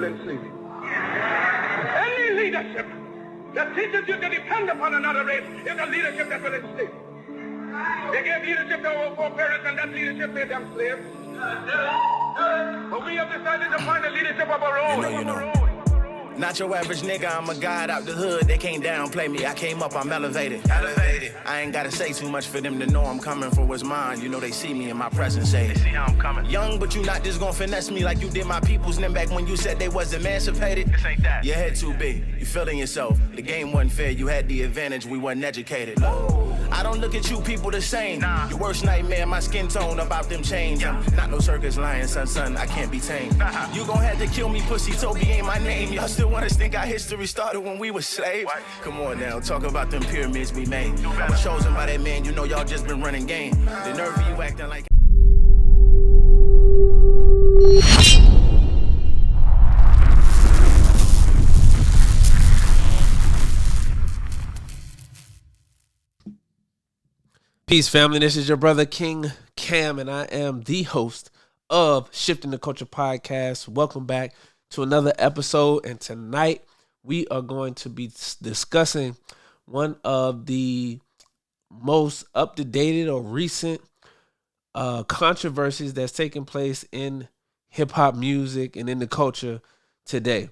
will enslave you. Any leadership that teaches you to depend upon another race is a leadership that will enslave you. They gave leadership to our foreparents, and that leadership made them slaves. But we have decided to find a leadership of our own. Not your average nigga, I'm a god out the hood. They can't downplay me, I came up, I'm elevated. I ain't gotta say too much for them to know I'm coming for what's mine. You know they see me in my presence, say they see how I'm coming. Young, but you not just gonna finesse me like you did my peoples. Then back when you said they was emancipated. This ain't that. Your head too big, you feeling yourself. The game wasn't fair, you had the advantage, we wasn't educated. I don't look at you people the same. Nah. Your worst nightmare, my skin tone about them chains. Yeah. Not no circus lion, son, I can't be tamed. You gon' have to kill me, pussy, Toby ain't my name. Y'all still want us think our history started when we were slaves? What? Come on now, talk about them pyramids we made. I was chosen by that man, you know y'all just been running game. The nerve of you acting like... Peace, family. This is your brother King Cam, and I am the host of Shifting the Culture Podcast. Welcome back to another episode, and tonight we are going to be discussing one of the most up-to-date or recent controversies that's taking place in hip-hop music and in the culture today.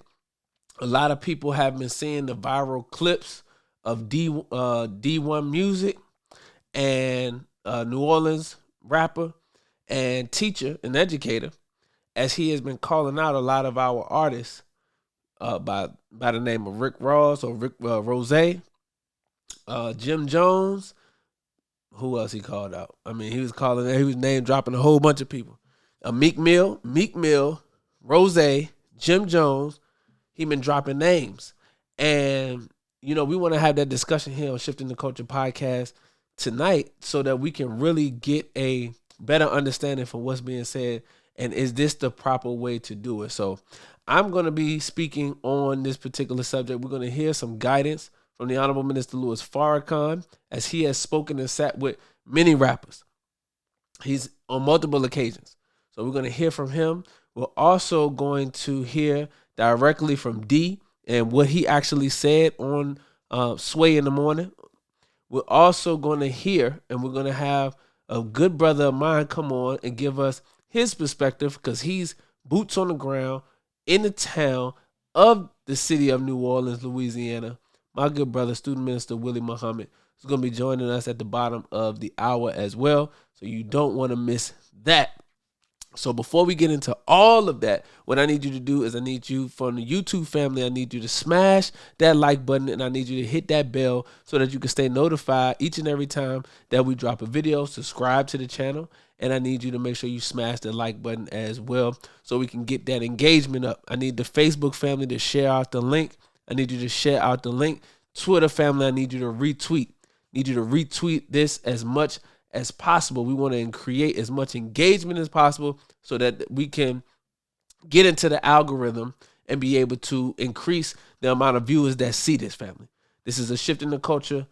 A lot of people have been seeing the viral clips of Dee1music, and New Orleans rapper and teacher and educator, as he has been calling out a lot of our artists by the name of Rick Ross or Rick Rozay, Jim Jones. Who else he called out? I mean, he was name dropping a whole bunch of people. Meek Mill, Rozay, Jim Jones. He been dropping names, and you know we want to have that discussion here on Shifting the Culture Podcast tonight, so that we can really get a better understanding for what's being said, and is this the proper way to do it. So I'm going to be speaking on this particular subject. We're going to hear some guidance from the Honorable Minister Louis Farrakhan, as he has spoken and sat with many rappers. He's on multiple occasions. So we're going to hear from him. We're also going to hear directly from D and what he actually said on Sway in the Morning. We're also going to hear, and we're going to have a good brother of mine come on and give us his perspective, because he's boots on the ground in the town of the city of New Orleans, Louisiana. My good brother, Student Minister Willie Muhammad, is going to be joining us at the bottom of the hour as well. So you don't want to miss that. So before we get into all of that, what I need you to do is I need you, from the YouTube family, I need you to smash that like button, and I need you to hit that bell so that you can stay notified each and every time that we drop a video. Subscribe to the channel, and I need you to make sure you smash the like button as well so we can get that engagement up. I need the Facebook family to share out the link. I need you to share out the link. Twitter family, I need you to retweet. This as much as possible. We want to create as much engagement as possible so that we can get into the algorithm and be able to increase the amount of viewers that see this, family. This is a Shift in the Culture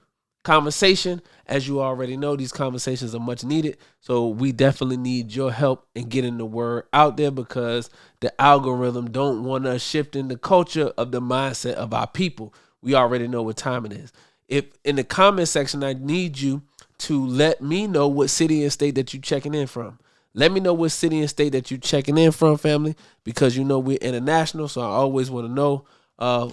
conversation. As you already know, these conversations are much needed. So we definitely need your help in getting the word out there, because the algorithm don't want us shifting the culture of the mindset of our people. We already know what time it is. If in the comment section, I need you to let me know what city and state that you're checking in from. Let me know what city and state that you're checking in from, family, because you know we're international, so I always want to know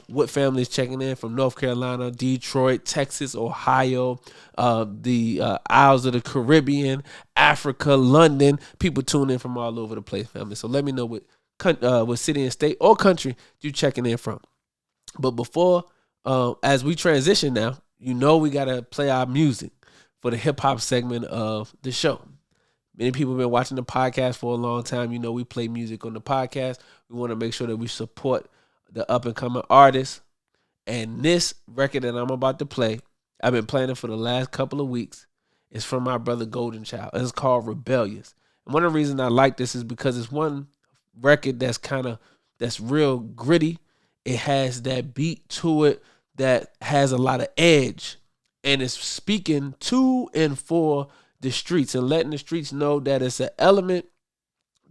what family is checking in from. North Carolina, Detroit, Texas, Ohio, the Isles of the Caribbean, Africa, London. People tune in from all over the place, family. So let me know what city and state or country you're checking in from. But before, as we transition now, you know we got to play our music for the hip-hop segment of the show. Many people have been watching the podcast for a long time. You know we play music on the podcast. We want to make sure that we support the up-and-coming artists. And this record that I'm about to play, I've been playing it for the last couple of weeks. It's from my brother Golden Child. It's called Rebellious. And one of the reasons I like this is because it's one record that's real gritty. It has that beat to it that has a lot of edge. And it's speaking to and for the streets and letting the streets know that it's an element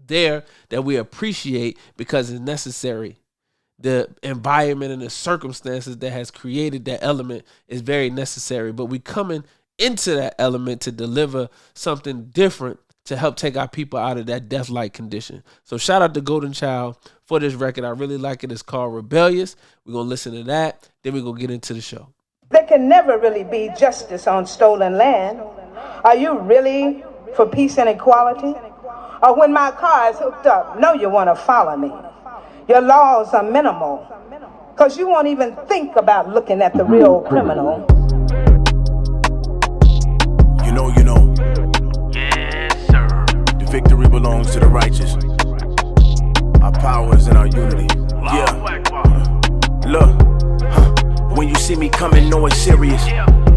there that we appreciate because it's necessary. the environment and the circumstances that has created that element is very necessary. But we coming into that element to deliver something different to help take our people out of that death-like condition. So shout out to Golden Child for this record. I really like it. It's called Rebellious. We're going to listen to that. Then we're going to get into the show. There can never really be justice on stolen land. Are you really for peace and equality? Or when my car is hooked up, no, you want to follow me. Your laws are minimal, because you won't even think about looking at the real criminal. You know. Yes, sir. The victory belongs to the righteous. Our power is in our unity. Yeah. Look. When you see me coming, know it's serious.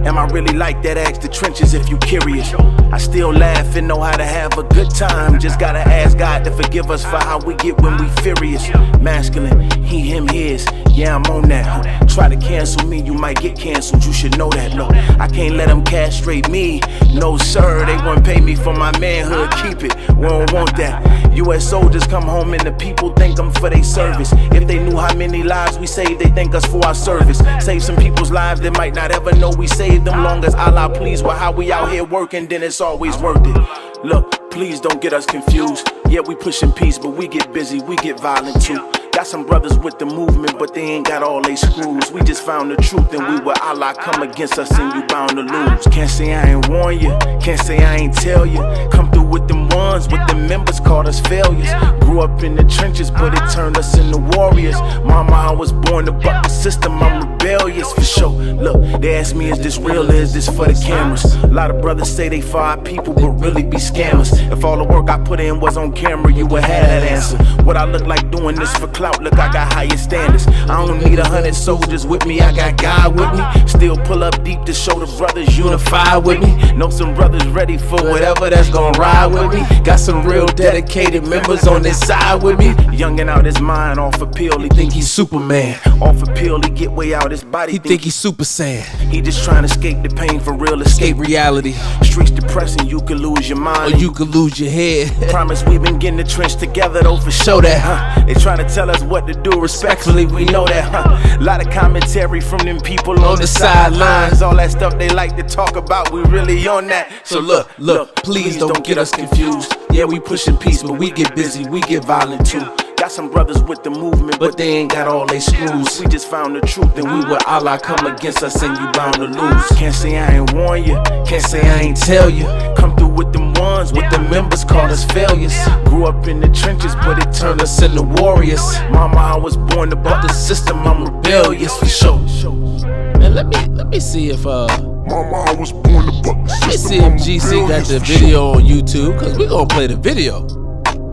Am I really like that? Ask the trenches if you curious. I still laugh and know how to have a good time. Just gotta ask God to forgive us for how we get when we furious. Masculine, he, him, his. Yeah, I'm on that. Try to cancel me, you might get canceled. You should know that. No, I can't let them castrate me. No, sir, they won't pay me for my manhood. Keep it, we don't want that. U.S. soldiers come home and the people thank them for their service. If they knew how many lives we saved, they thank us for our service. Save some people's lives that might not ever know we saved them. Long as Allah pleased with how we out here working, then it's always worth it. Look, please don't get us confused. Yeah, we pushing peace, but we get busy, we get violent too. Got some brothers with the movement, but they ain't got all they screws. We just found the truth and we with Allah. Come against us and you bound to lose. Can't say I ain't warn you, can't say I ain't tell you. Come through with them ones, with the members called us failures. Grew up in the trenches, but it turned us into warriors. Mama, I was born to buck the system, I'm rebellious for sure. Look, they ask me, is this real or is this for the cameras? A lot of brothers say they for our people, but really be scammers. If all the work I put in was on camera, you would have that answer. What I look like doing this for clout? Look, I got higher standards. I don't need 100 soldiers with me, I got God with me. Still pull up deep to show the brothers unified with me. Know some brothers ready for whatever that's gonna ride with me. Got some real dedicated members on this side with me. Youngin' out his mind, off a pill, he think he's Superman. Off a pill, he get way out his body, he think he's Super Saiyan. He just trying to escape the pain for real, escape reality. Streets depressing, you could lose your mind, or you could lose your head. Promise we been getting the trench together though, for sure that, huh? They trying to tell us what to do, respectfully we know that, huh? Lot of commentary from them people on the sidelines. All that stuff they like to talk about, we really on that. So look, please don't get us confused. Yeah, we pushing peace, but we get busy, we get violent too. Got some brothers with the movement, but they ain't got all they screws. We just found the truth and we with Allah. Come against us and you bound to lose. Can't say I ain't warn you, can't say I ain't tell you. Come through with them ones, with the members called us failures. Grew up in the trenches, but it turned us into warriors. Mama, I was born to buck the system, I'm rebellious for sure. Man, let me see if Mama, I was born to buck the system. let me see if GC got the video on YouTube, cause we gonna play the video.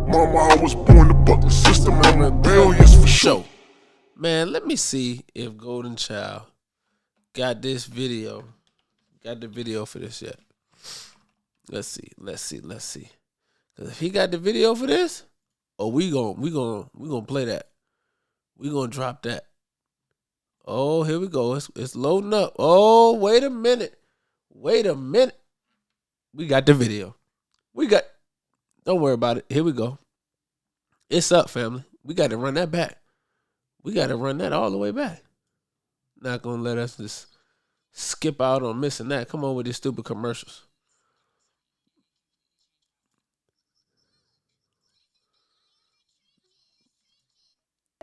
Mama, I was born to buck the system, I'm rebellious for sure. Man, let me see if Golden Child got this video. Got the video for this yet. Let's see. Cause if he got the video for this, oh, we gonna play that. We gonna drop that. Oh, here we go. It's loading up. Oh, wait a minute. We got the video. Don't worry about it. Here we go. It's up, family. We got to run that back. We got to run that all the way back. Not going to let us just skip out on missing that. Come on with these stupid commercials.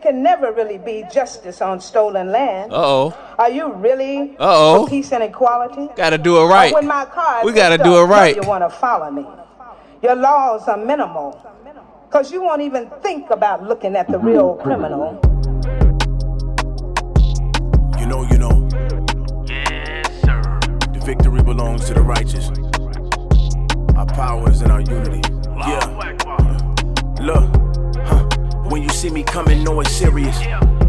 Can never really be justice on stolen land. Uh-oh. Are you really Uh-oh. for peace and equality? Gotta do it right. Or when my car is We gotta hooked do up, it right. no, you want to follow me. Your laws are minimal, because you won't even think about looking at the real criminal. You know. Yes, sir. The victory belongs to the righteous. Our power is in our unity. Yeah. Look. When you see me coming, know it's serious.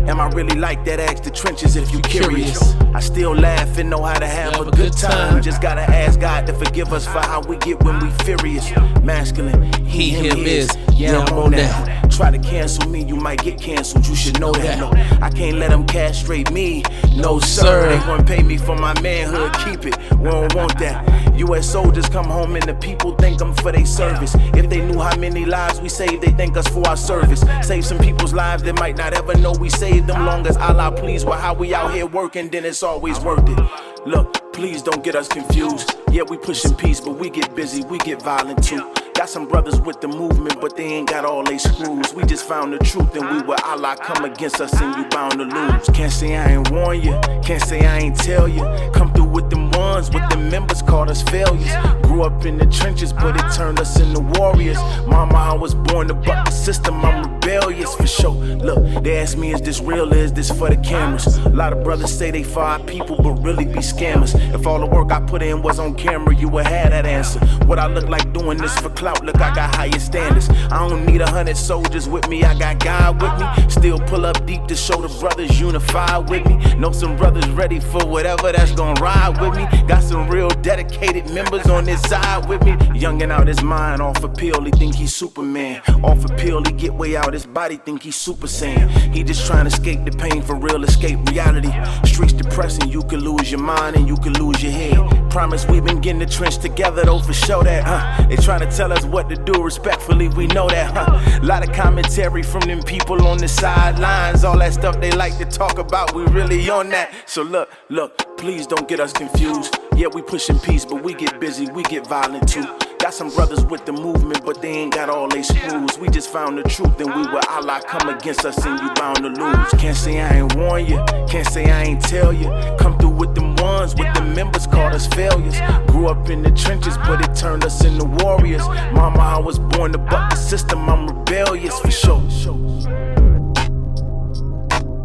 Am I really like that? Ask the trenches if you curious. I still laugh and know how to have a good time. Just gotta ask God to forgive us for how we get when we furious. Masculine, he, him, his. Yeah, I'm on that. Try to cancel me, you might get canceled, you should know that. No, I can't let them castrate me, no sir. They gon' pay me for my manhood, keep it, we don't want that. U.S. soldiers come home and the people thank them for their service. If they knew how many lives we saved, they thank us for our service. Save some people's lives that might not ever know we saved them. Long as Allah pleased with how we out here working, then it's always worth it. Look, please don't get us confused. Yeah, we pushing peace, but we get busy, we get violent too. Got some brothers with the movement, but they ain't got all they screws. We just found the truth and we with Allah. Come against us and you bound to lose. Can't say I ain't warn you, can't say I ain't tell you. Come through with them ones, with them members called us failures. Grew up in the trenches, but it turned us into warriors. Mama, I was born to buck the system, I'm rebellious for sure. Look, they ask me, is this real or is this for the cameras? A lot of brothers say they for our people, but really be scammers. If all the work I put in was on camera, you would have that answer. What I look like doing this for clout, look, I got higher standards. I don't need 100 soldiers with me, I got God with me. Still pull up deep to show the brothers unified with me. Know some brothers ready for whatever that's gonna ride with me. Got some real dedicated members on this side with me. Youngin' out his mind, off a pill, he think he's Superman. Off a pill, he get way out his body, think he's Super Saiyan. He just trying to escape the pain, for real, escape reality. Streets depressing, you could lose your mind and you could lose your head. Promise we been getting the trench together though, for sure that, They trying to tell us what to do, respectfully, we know that, Lot of commentary from them people on the sidelines. All that stuff they like to talk about, we really on that. So look, please don't get us confused. Yeah, we pushing peace, but we get busy, we get violent too. Got some brothers with the movement, but they ain't got all they screws. We just found the truth and we with Allah. Come against us and you bound to lose. Can't say I ain't warn you, can't say I ain't tell you. Come through with them ones, with the members called us failures. Grew up in the trenches, but it turned us into warriors. Mama, I was born to buck the system, I'm rebellious for sure.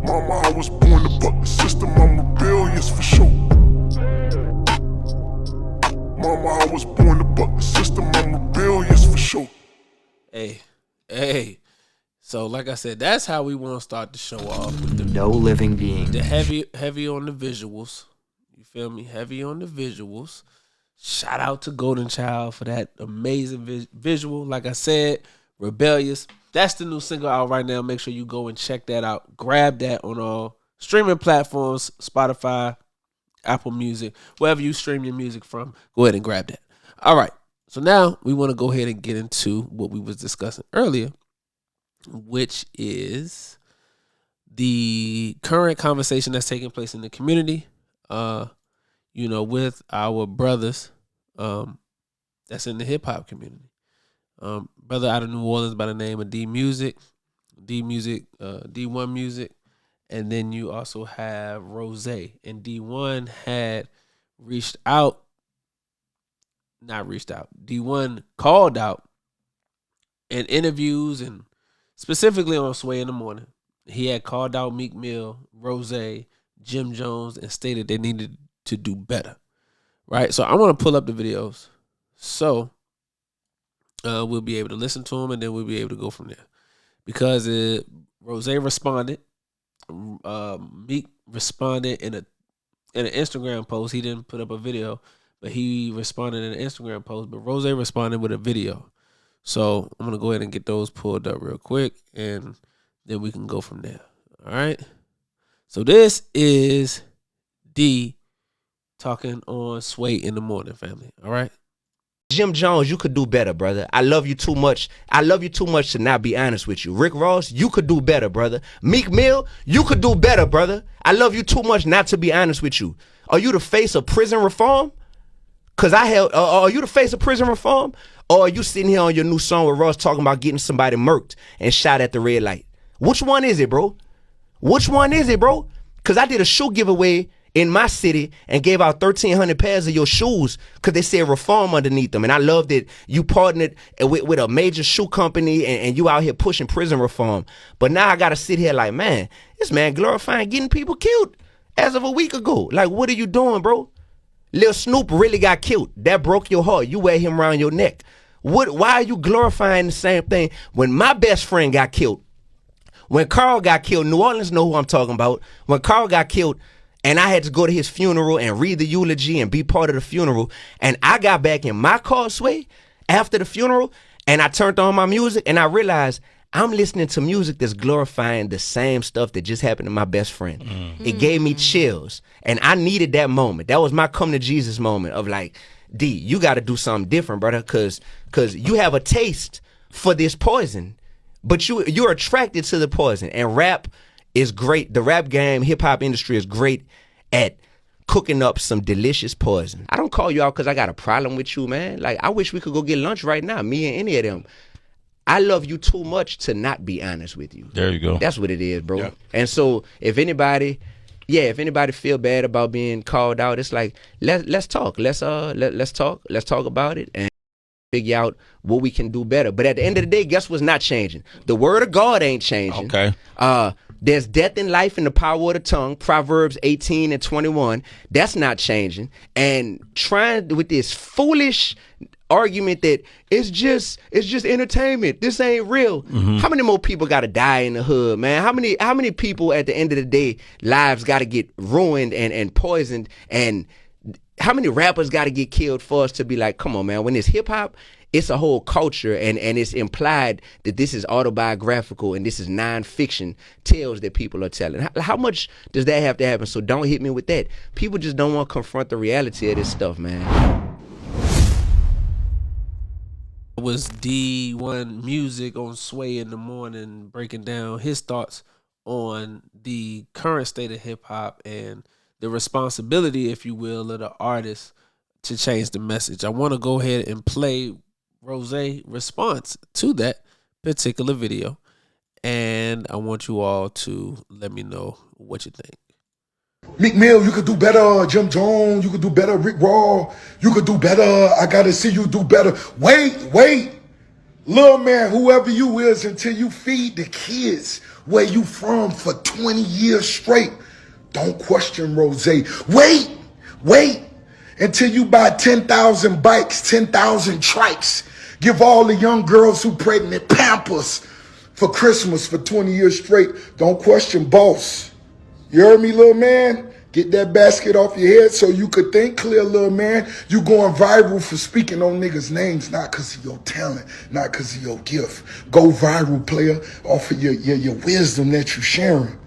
Mama, I was born to buck the system, I'm rebellious for sure. Mama, I was born to buck the system, I'm rebellious for sure. Hey. So like I said, that's how we want to start the show off. With the, no living being. The heavy on the visuals. You feel me? Heavy on the visuals. Shout out to Golden Child for that amazing visual. Like I said, Rebellious. That's the new single out right now. Make sure you go and check that out. Grab that on all streaming platforms, Spotify, Apple Music, wherever you stream your music from. Go ahead and grab that. All right. So now we want to go ahead and get into what we was discussing earlier, which is the current conversation that's taking place in the community, with our brothers that's in the hip-hop community. Brother out of New Orleans by the name of Dee1music, Dee1music, and then you also have ROZAY. And D1 had D1 called out in interviews and specifically on Sway in the Morning. He had called out Meek Mill, ROZAY, Jim Jones, and stated they needed to do better. Right? So I want to pull up the videos. So we'll be able to listen to them and then we'll be able to go from there. Because ROZAY responded. Meek responded in an Instagram post. He didn't put up a video, but he responded in an Instagram post. But ROZAY responded with a video. So I'm going to go ahead and get those pulled up real quick, and then we can go from there. All right? So this is D talking on Sway in the Morning, family. All right? Jim Jones, you could do better, brother. I love you too much. I love you too much to not be honest with you. Rick Ross, you could do better, brother. Meek Mill, you could do better, brother. I love you too much not to be honest with you. Are you the face of prison reform? Are you the face of prison reform? Or are you sitting here on your new song with Ross talking about getting somebody murked and shot at the red light? Which one is it, bro? Which one is it, bro? Because I did a shoe giveaway in my city and gave out 1,300 pairs of your shoes because they said reform underneath them. And I love that you partnered with a major shoe company and you out here pushing prison reform. But now I got to sit here like, man, this man glorifying getting people killed as of a week ago. Like, what are you doing, bro? Lil Snoop really got killed. That broke your heart. You wear him around your neck. Why are you glorifying the same thing when my best friend got killed? When Carl got killed, New Orleans know who I'm talking about. When Carl got killed, and I had to go to his funeral and read the eulogy and be part of the funeral. And I got back in my car, Sway, after the funeral, and I turned on my music, and I realized I'm listening to music that's glorifying the same stuff that just happened to my best friend. It gave me chills. And I needed that moment. That was my come to Jesus moment of like, D, you got to do something different, brother, because you have a taste for this poison, but you're attracted to the poison. And rap is great. The rap game, hip-hop industry is great at cooking up some delicious poison. I don't call you out because I got a problem with you, man. Like, I wish we could go get lunch right now, me and any of them. I love you too much to not be honest with you. There you go. That's what it is, bro. Yep. And so if anybody feel bad about being called out, it's like let's talk. Let's talk. Let's talk about it and figure out what we can do better. But at the end of the day, guess what's not changing? The word of God ain't changing. Okay. There's death and life in the power of the tongue, Proverbs 18 and 21. That's not changing. And trying with this foolish argument that it's just entertainment. This ain't real. How many more people got to die in the hood, man? How many people at the end of the day lives got to get ruined and poisoned, and how many rappers got to get killed for us to be like, come on, man? When it's hip hop, it's a whole culture, and it's implied that this is autobiographical and this is nonfiction tales that people are telling. How much does that have to happen? So don't hit me with that. People just don't want to confront the reality of this stuff, man. It was Dee1music on Sway in the morning, breaking down his thoughts on the current state of hip hop and the responsibility, if you will, of the artist to change the message. I want to go ahead and play Rozay response to that particular video, and I want you all to let me know what you think. Meek Mill, you could do better. Jim Jones, you could do better. Rick Ross, you could do better. I gotta see you do better. Wait. Little man, whoever you is, until you feed the kids where you from for 20 years straight. Don't question Rozay. Wait. Until you buy 10,000 bikes, 10,000 trikes. Give all the young girls who pregnant Pampers for Christmas for 20 years straight. Don't question boss. You heard me, little man? Get that basket off your head so you could think clear, little man. You going viral for speaking on niggas' names, not because of your talent, not because of your gift. Go viral, player, off of your wisdom that you sharing.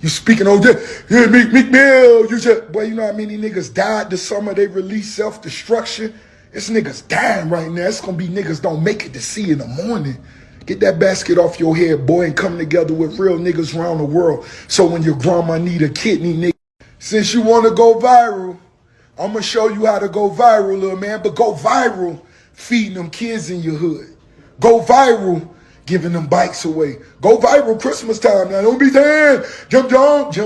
You speaking on that, yeah, Meek Mill, boy, you know how many niggas died this summer? They released self-destruction. It's niggas dying right now. It's gonna be niggas don't make it to see in the morning. Get that basket off your head, boy, and come together with real niggas around the world. So when your grandma need a kidney, nigga, since you want to go viral, I'm going to show you how to go viral, little man. But go viral feeding them kids in your hood. Go viral giving them bikes away. Go viral Christmas time. Now, don't be saying, Jim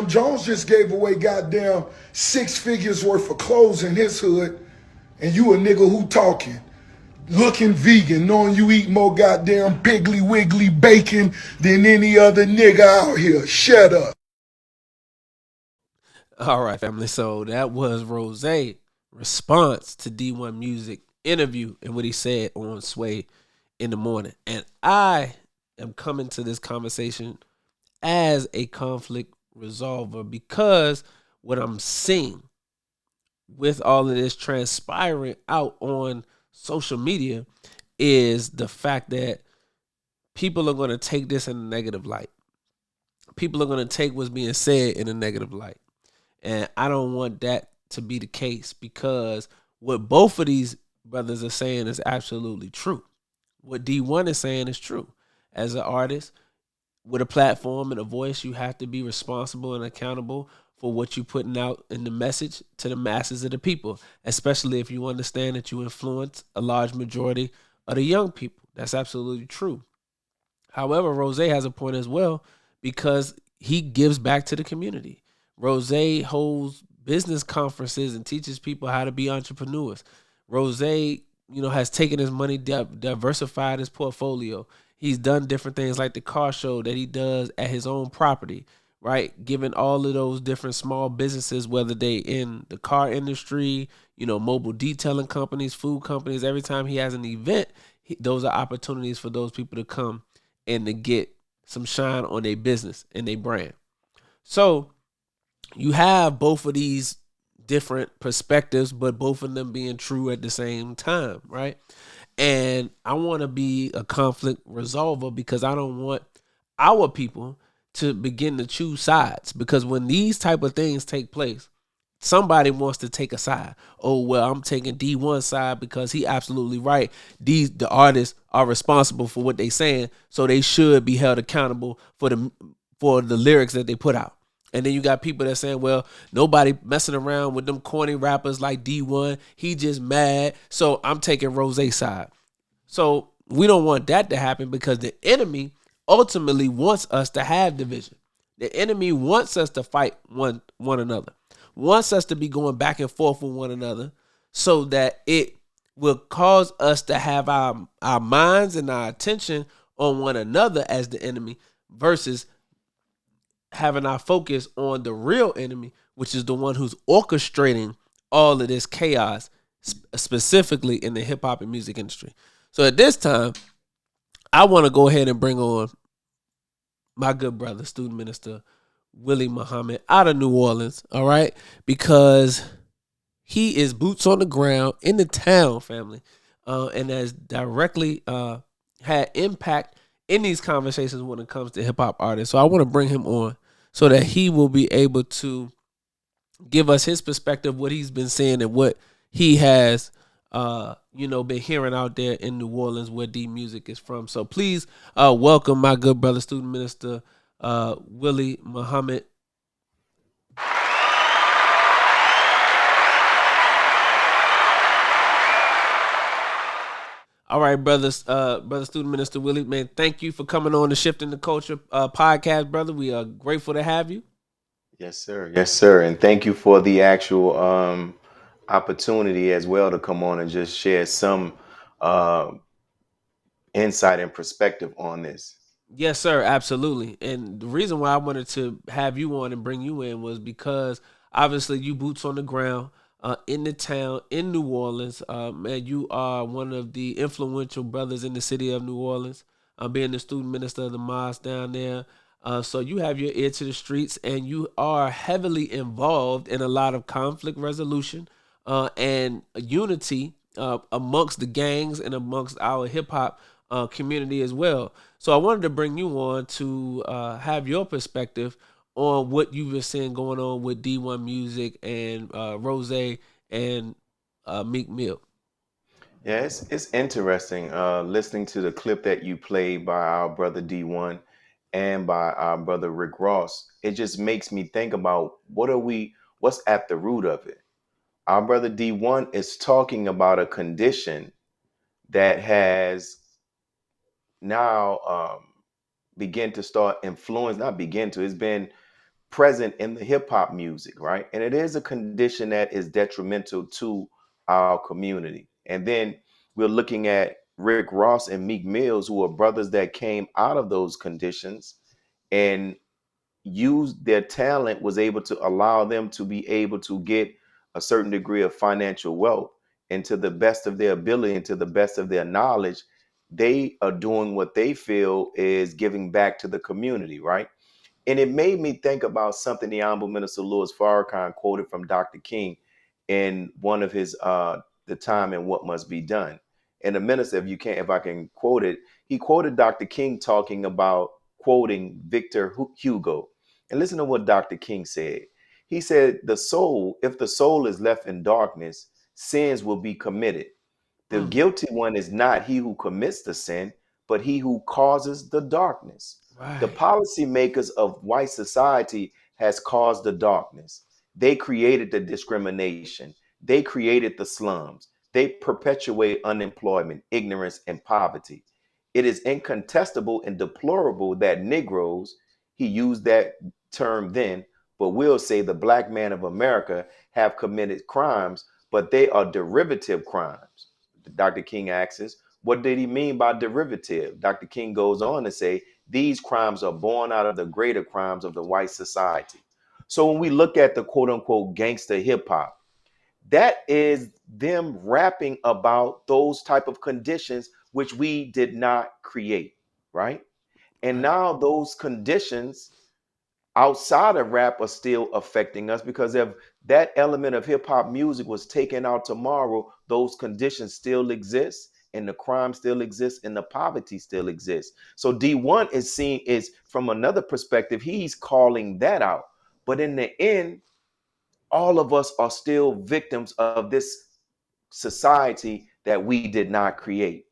Jones just gave away goddamn 6 figures worth of clothes in his hood. And you a nigga who talking. Looking vegan, knowing you eat more goddamn Piggly Wiggly bacon than any other nigga out here. Shut up. All right, family. So that was Rozay response to Dee1music interview and what he said on Sway in the morning. And I am coming to this conversation as a conflict resolver because what I'm seeing with all of this transpiring out on social media is the fact that people are going to take this in a negative light. People are going to take what's being said in a negative light. And I don't want that to be the case because what both of these brothers are saying is absolutely true. What D1 is saying is true. As an artist with a platform and a voice, you have to be responsible and accountable for what you're putting out in the message to the masses of the people, especially if you understand that you influence a large majority of the young people. That's absolutely true. However, Rozay has a point as well because he gives back to the community. Rozay holds business conferences and teaches people how to be entrepreneurs. Rozay, has taken his money, diversified his portfolio. He's done different things like the car show that he does at his own property, right? Giving all of those different small businesses, whether they in the car industry, mobile detailing companies, food companies, every time he has an event, those are opportunities for those people to come and to get some shine on their business and their brand. So you have both of these different perspectives, but both of them being true at the same time, right? And I want to be a conflict resolver because I don't want our people to begin to choose sides. Because when these type of things take place, somebody wants to take a side. Oh, well, I'm taking D1 side because he absolutely right. The artists are responsible for what they saying, so they should be held accountable for the lyrics that they put out. And then you got people that saying, well, nobody messing around with them corny rappers like D1. He just mad. So I'm taking Rozay side. So we don't want that to happen because the enemy ultimately wants us to have division. The enemy wants us to fight one another, wants us to be going back and forth with one another so that it will cause us to have our minds and our attention on one another as the enemy versus having our focus on the real enemy, which is the one who's orchestrating all of this chaos, specifically in the hip hop and music industry. So at this time, I want to go ahead and bring on my good brother, student minister Willie Muhammad out of New Orleans, all right? Because he is boots on the ground in the town, family, and has directly had impact in these conversations when it comes to hip hop artists. So I want to bring him on so that he will be able to give us his perspective, what he's been seeing and what he has, been hearing out there in New Orleans where Dee1music is from. So please welcome my good brother, student minister Willie Muhammad. All right, brothers, brother student minister Willie, man, thank you for coming on the Shifting the Culture podcast, brother. We are grateful to have you. Yes, sir. Yes, sir. And thank you for the actual opportunity as well to come on and just share some uh, insight and perspective on this. Yes, sir, absolutely. And the reason why I wanted to have you on and bring you in was because obviously you boots on the ground in the town in New Orleans. And you are one of the influential brothers in the city of New Orleans, being the student minister of the mosque down there. So you have your ear to the streets, and you are heavily involved in a lot of conflict resolution and unity amongst the gangs and amongst our hip hop community as well. So I wanted to bring you on to have your perspective on what you've been seeing going on with Dee1music and Rozay and Meek Mill. Yeah, it's interesting listening to the clip that you played by our brother D1 and by our brother Rick Ross. It just makes me think about what's at the root of it. Our brother D1 is talking about a condition that has now begin to start influence, not begin to, it's been present in the hip hop music, right? And it is a condition that is detrimental to our community. And then we're looking at Rick Ross and Meek Mills, who are brothers that came out of those conditions and used their talent, was able to allow them to be able to get a certain degree of financial wealth. And to the best of their ability and to the best of their knowledge, they are doing what they feel is giving back to the community, right? And it made me think about something the Honorable Minister Louis Farrakhan quoted from Dr. King in one of his The Time and What Must Be Done. And the minister, if I can quote it, he quoted Dr. King talking about quoting Victor Hugo. And listen to what Dr. King said. He said, if the soul is left in darkness, sins will be committed. The Mm, guilty one is not he who commits the sin, but he who causes the darkness. The right. policymakers of white society has caused the darkness. They created the discrimination. They created the slums. They perpetuate unemployment, ignorance, and poverty. It is incontestable and deplorable that Negroes, he used that term then, but we'll say the black man of America have committed crimes, but they are derivative crimes. Dr. King asks, what did he mean by derivative? Dr. King goes on to say, these crimes are born out of the greater crimes of the white society. So when we look at the quote unquote gangster hip hop, that is them rapping about those type of conditions which we did not create, right? And Right. now those conditions outside of rap are still affecting us because if that element of hip hop music was taken out tomorrow, those conditions still exist and the crime still exists and the poverty still exists. So D1 is seen is from another perspective, he's calling that out. But in the end, all of us are still victims of this society that we did not create.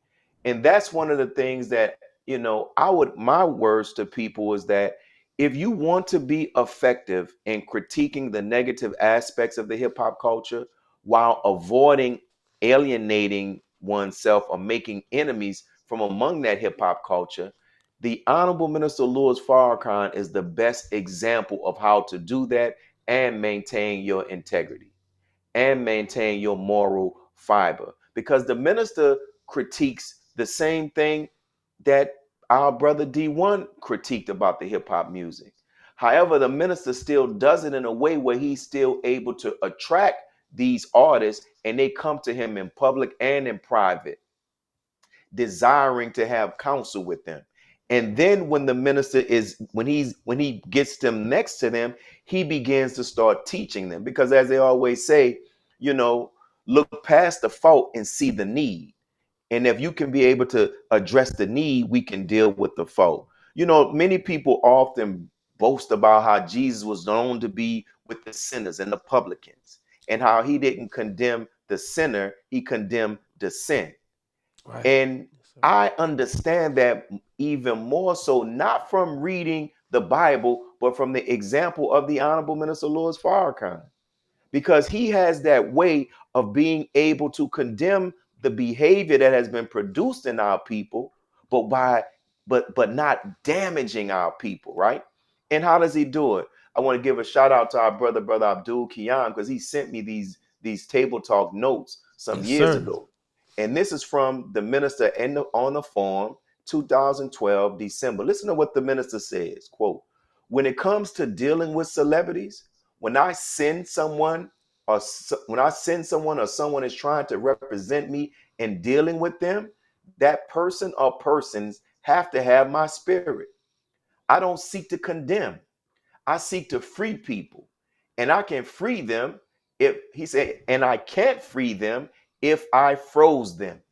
And that's one of the things that, my words to people is that if you want to be effective in critiquing the negative aspects of the hip hop culture while avoiding alienating oneself or making enemies from among that hip hop culture, the Honorable Minister Louis Farrakhan is the best example of how to do that and maintain your integrity and maintain your moral fiber. Because the minister critiques the same thing that our brother D1 critiqued about the hip hop music. However, the minister still does it in a way where he's still able to attract these artists and they come to him in public and in private, desiring to have counsel with them. And then when the minister is when he gets them next to them, he begins to start teaching them, because as they always say, look past the fault and see the need. And if you can be able to address the need, we can deal with the fault. Many people often boast about how Jesus was known to be with the sinners and the publicans, and how he didn't condemn the sinner, he condemned the sin. Right. And Yes, sir. I understand that even more so, not from reading the Bible, but from the example of the Honorable Minister Louis Farrakhan, because he has that way of being able to condemn the behavior that has been produced in our people, but not damaging our people, right? And how does he do it? I want to give a shout out to our brother Abdul Kian, because he sent me these table talk notes some Yes, years sir. ago. And this is from the minister on the forum, 2012 December. Listen to what the minister says, quote, "When it comes to dealing with celebrities, when I send someone or someone is trying to represent me in dealing with them, that person or persons have to have my spirit. I don't seek to condemn. I seek to free people. And I can free them and I can't free them if I froze them."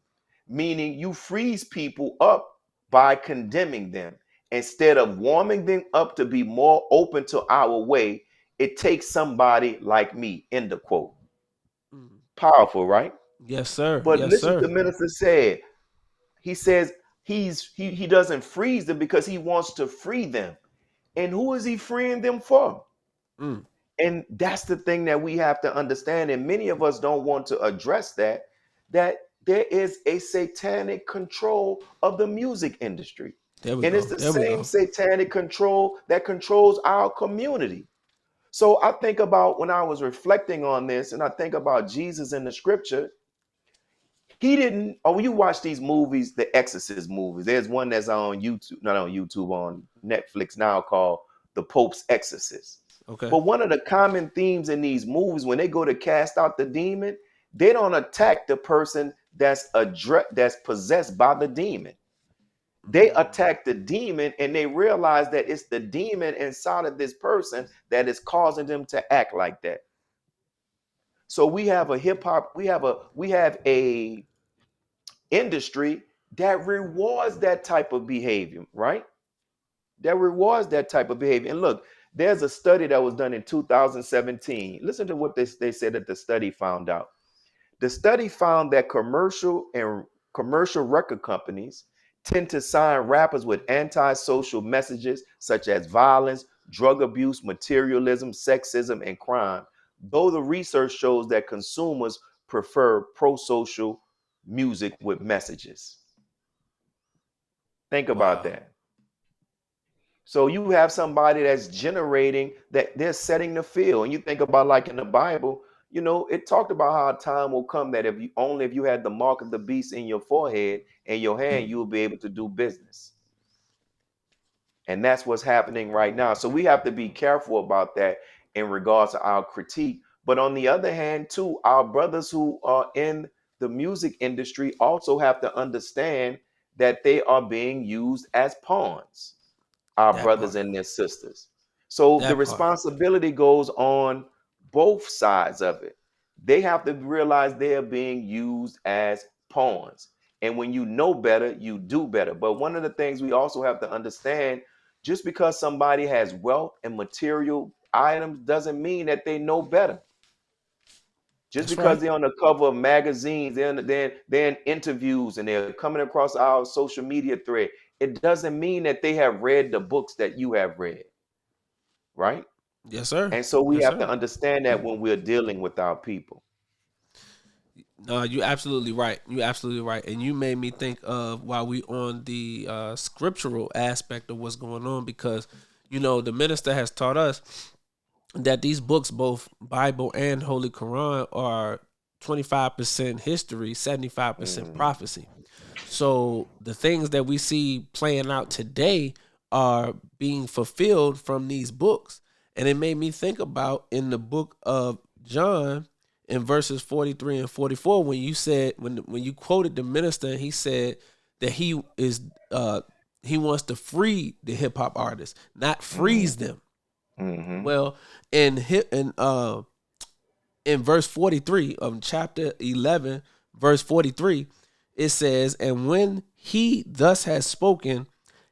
Meaning you freeze people up by condemning them. Instead of warming them up to be more open to our way, it takes somebody like me, end of quote. Mm. Powerful, right? Yes, sir. But Yes, listen to sir. the minister said. He says he doesn't freeze them because he wants to free them. And who is he freeing them for? Mm. And that's the thing that we have to understand. And many of us don't want to address that there is a satanic control of the music industry. There we And it's go. the There we same go. satanic control that controls our community. So I think about when I was reflecting on this, and I think about Jesus in the scripture. He didn't, when you watch these movies, the Exorcist movies, there's one that's on YouTube, not on YouTube, on Netflix now, called The Pope's Exorcist. Okay. But one of the common themes in these movies, when they go to cast out the demon, they don't attack the person that's possessed by the demon. They Mm. attack the demon and they realize that it's the demon inside of this person that is causing them to act like that. So we have a hip hop, we have a industry that rewards that type of behavior, right? That rewards that type of behavior. And look, there's a study that was done in 2017. Listen to what they said that the study found out. The study found that commercial record companies tend to sign rappers with antisocial messages such as violence, drug abuse, materialism, sexism, and crime, though the research shows that consumers prefer pro-social music with messages. Think about Wow. that. So you have somebody that's generating that, they're setting the field. And you think about, like in the Bible, it talked about how a time will come that if you had the mark of the beast in your forehead and your hand, you will be able to do business. And that's what's happening right now. So we have to be careful about that in regards to our critique. But on the other hand, too, our brothers who are in the music industry also have to understand that they are being used as pawns, our That brothers part. and their sisters. So the That part. responsibility goes on both sides of it. They have to realize they are being used as pawns. And when you know better, you do better. But one of the things we also have to understand, just because somebody has wealth and material items doesn't mean that they know better. Just That's because right. they're on the cover of magazines, they're in interviews and they're coming across our social media thread, it doesn't mean that they have read the books that you have read, right? Yes, sir. And so we Yes, have to sir. understand that when we're dealing with our people. No, you absolutely right. You absolutely right. And you made me think of while we on the scriptural aspect of what's going on, because the minister has taught us that these books, both Bible and Holy Quran, are 25% history, 75% Mm, prophecy. So the things that we see playing out today are being fulfilled from these books. And it made me think about in the book of John in verses 43 and 44 when you said when you quoted the minister and he said that he wants to free the hip hop artists, not freeze mm, them. mm-hmm, Well, in verse 43 of chapter 11, verse 43, it says, "And when he thus had spoken,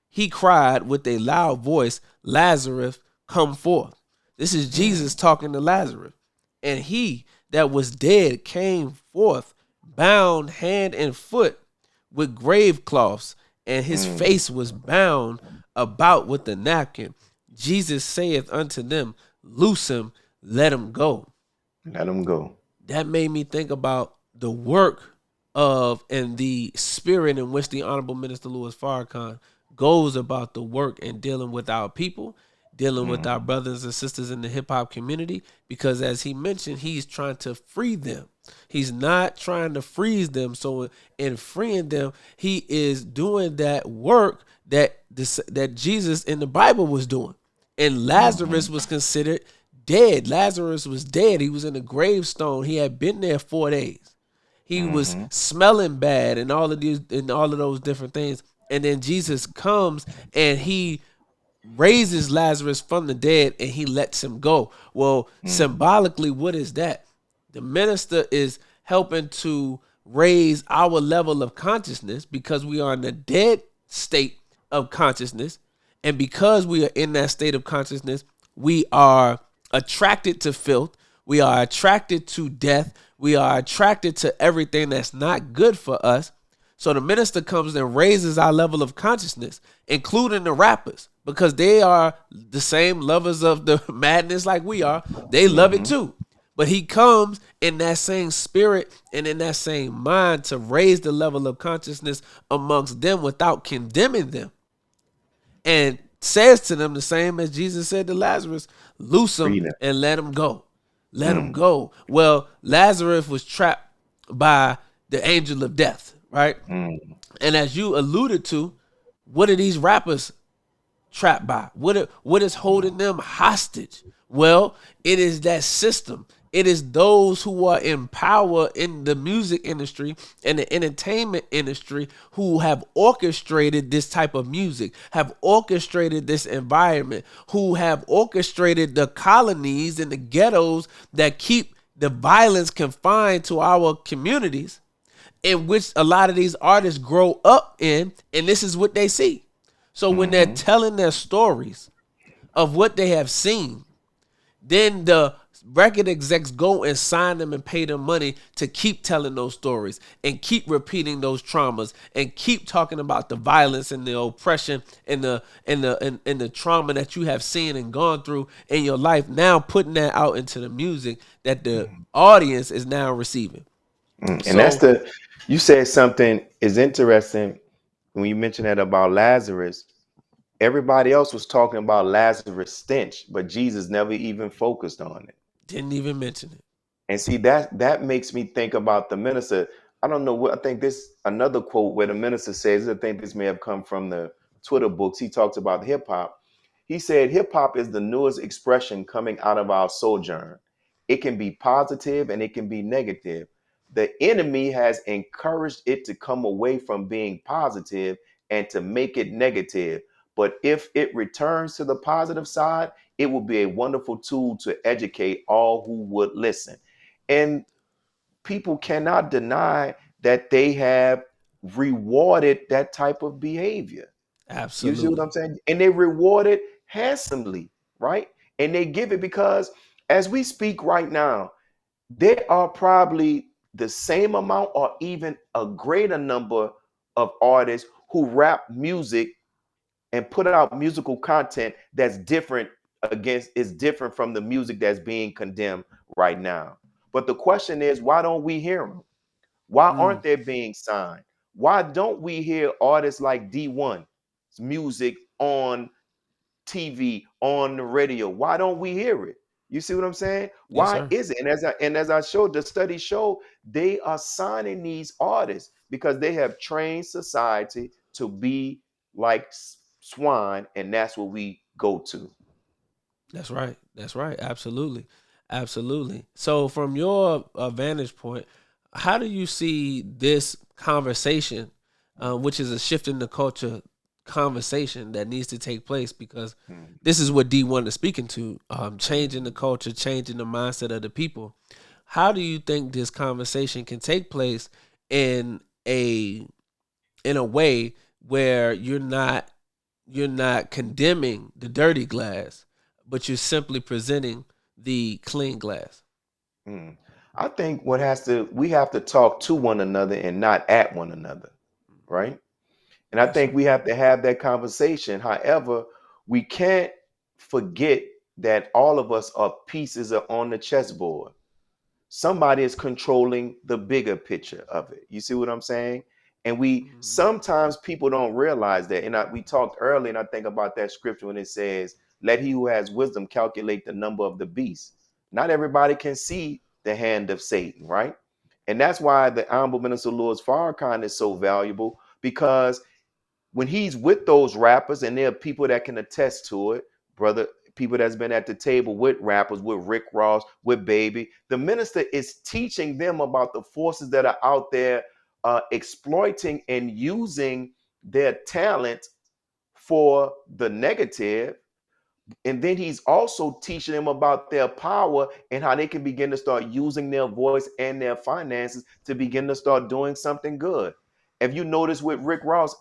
he cried with a loud voice, Lazarus, come forth." This is Jesus mm, talking to Lazarus. "And he that was dead came forth, bound hand and foot with grave cloths, and his mm. face was bound about with a napkin. Jesus saith unto them, Loose him, let him go." Let them go. That made me think about the work of and the spirit in which the Honorable Minister Louis Farrakhan goes about the work and dealing with our people, dealing with our Mm, brothers and sisters in the hip hop community, because as he mentioned, he's trying to free them. He's not trying to freeze them. So in freeing them, he is doing that work that Jesus in the Bible was doing. And Lazarus mhm, was considered dead. Lazarus was dead. He was in a gravestone. He had been there 4 days. He was mhm, smelling bad and all of those different things. And then Jesus comes and he raises Lazarus from the dead and he lets him go. Well, mm, symbolically, what is that? The minister is helping to raise our level of consciousness because we are in a dead state of consciousness. And because we are in that state of consciousness, we are attracted to filth. We are attracted to death. We are attracted to everything that's not good for us. So the minister comes and raises our level of consciousness, including the rappers, because they are the same lovers of the madness like we are. They love it mhm, too. But he comes in that same spirit and in that same mind to raise the level of consciousness amongst them without condemning them, and says to them the same as Jesus said to Lazarus, loose him freedom. and let him go. Let him Mm, go. Well, Lazarus was trapped by the angel of death, right? mm, And as you alluded to, what are these rappers trapped by? What is holding them hostage? Well, it is that system. It is those who are in power in the music industry and the entertainment industry who have orchestrated this type of music, have orchestrated this environment, who have orchestrated the colonies and the ghettos that keep the violence confined to our communities, in which a lot of these artists grow up in, and this is what they see. So when they're mhm, telling their stories of what they have seen, then the record execs go and sign them and pay them money to keep telling those stories and keep repeating those traumas and keep talking about the violence and the oppression and the trauma that you have seen and gone through in your life. Now putting that out into the music that the audience is now receiving. mm. And that's So you said something is interesting when you mentioned that about Lazarus. Everybody else was talking about Lazarus' stench, but Jesus never even focused on it. didn't even mention it. And see that makes me think about the minister. I don't know what I think this another quote where the minister says, I think this may have come from the Twitter books. He talks about hip hop. He said hip hop is the newest expression coming out of our sojourn. It can be positive and it can be negative. The enemy has encouraged it to come away from being positive and to make it negative. But if it returns to the positive side, it will be a wonderful tool to educate all who would listen. And people cannot deny that they have rewarded that type of behavior. You see what Absolutely. I'm saying? And they reward it handsomely, right? And they give it because as we speak right now, there are probably the same amount or even a greater number of artists who rap music and put out musical content that's different against is different from the music that's being condemned right now. But the question is, why don't we hear them? Why Mm, aren't they being signed? Why don't we hear artists like D1's music on TV, on the radio? Why don't we hear it? You see what I'm saying? yes, Why sir. is it? And as I showed, the studies show they are signing these artists because they have trained society to be like swine, and that's what we go to. That's right. That's right. Absolutely. Absolutely. So, from your vantage point, how do you see this conversation, which is a shift in the culture conversation that needs to take place? Because Mm. this is what D1 is speaking to, changing the culture, changing the mindset of the people. How do you think this conversation can take place in a way where you're not condemning the dirty glass, but you're simply presenting the clean glass? Mm. I think we have to talk to one another and not at one another, right? And I Yes, think sir. we have to have that conversation. However, we can't forget that all of us are pieces on the chessboard. Somebody is controlling the bigger picture of it. You see what I'm saying? And we Mhm. sometimes people don't realize that. And we talked earlier, and I think about that scripture when it says, "Let he who has wisdom calculate the number of the beast." Not everybody can see the hand of Satan, right? And that's why the honorable minister Louis Farrakhan is so valuable because when he's with those rappers, and there are people that can attest to it, brother, people that's been at the table with rappers, with Rick Ross, with Baby, the minister is teaching them about the forces that are out there exploiting and using their talent for the negative, and then he's also teaching them about their power and how they can begin to start using their voice and their finances to begin to start doing something good. If you notice with Rick Ross,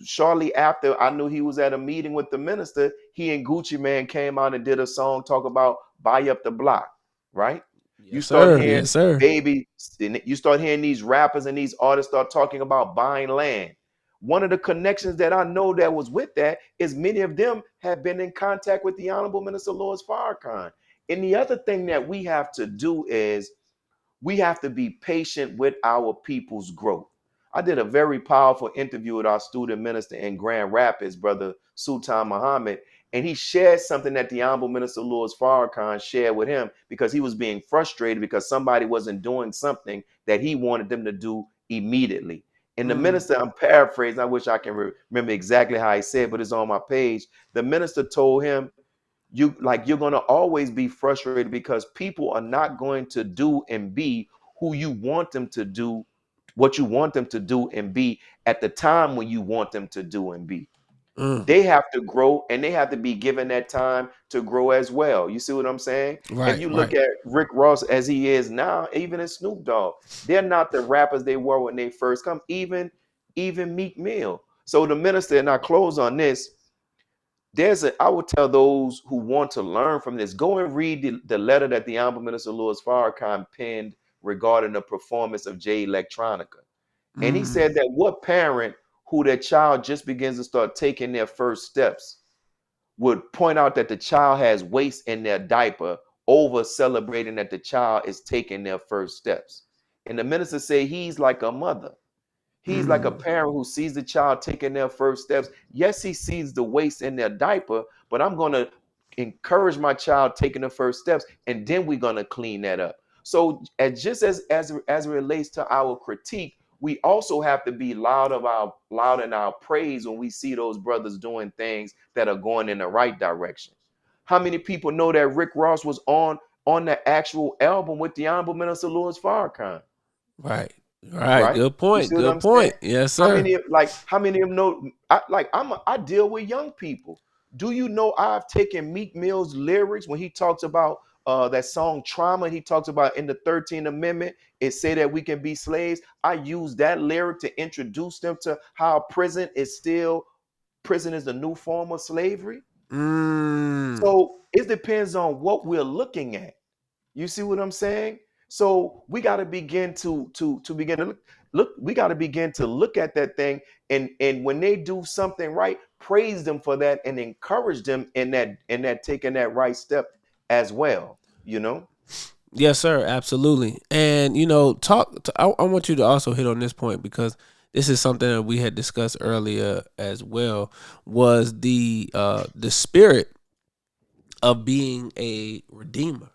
shortly after I knew he was at a meeting with the minister, he and Gucci Man came out and did a song talk about buy up the block, right? You Yes, start sir. hearing Yes, sir. Baby, you start hearing these rappers and these artists start talking about buying land. One of the connections that I know that was with that is many of them have been in contact with the Honorable Minister Louis Farrakhan. And the other thing that we have to do is we have to be patient with our people's growth. I did a very powerful interview with our student minister in Grand Rapids, Brother Sultan Muhammad, and he shared something that the Honorable Minister Louis Farrakhan shared with him because he was being frustrated because somebody wasn't doing something that he wanted them to do immediately. And the Mm, minister, I'm paraphrasing, I wish I can remember exactly how he said, but it's on my page. The minister told him, you're going to always be frustrated because people are not going to do and be who you want them to do, what you want them to do and be at the time when you want them to do and be. mm. They have to grow and they have to be given that time to grow as well. You see what I'm saying? If Right. you look Right. at Rick Ross as he is now, even in Snoop Dogg, they're not the rappers they were when they first come, even Meek Mill. So the minister, and I close on this, I would tell those who want to learn from this, go and read the letter that the Honorable Minister Louis Farrakhan penned regarding the performance of Jay Electronica. And he Mm, said that what parent who their child just begins to start taking their first steps would point out that the child has waste in their diaper over celebrating that the child is taking their first steps. And the minister said he's like a mother. He's like a mm, parent who sees the child taking their first steps. Yes, he sees the waste in their diaper, but I'm going to encourage my child taking the first steps, and then we're going to clean that up. So, as it relates to our critique, we also have to be loud in our praise when we see those brothers doing things that are going in the right direction. How many people know that Rick Ross was on the actual album with the Honorable Minister Louis Farrakhan? right. Right. Right? Good You point. see what Good I'm saying? point. Yes, How sir. many how many of them know? I deal with young people. Do you know I've taken Meek Mill's lyrics when he talks about that song Trauma, he talks about in the 13th Amendment, it say that we can be slaves. I use that lyric to introduce them to how prison is the new form of slavery. Mm. So it depends on what we're looking at. You see what I'm saying? So we got to begin to begin to look. We got to begin to look at that thing, and when they do something right, praise them for that and encourage them in that taking that right step as well. You know. Yes, sir. Absolutely. And I want you to also hit on this point because this is something that we had discussed earlier as well. Was the spirit of being a redeemer,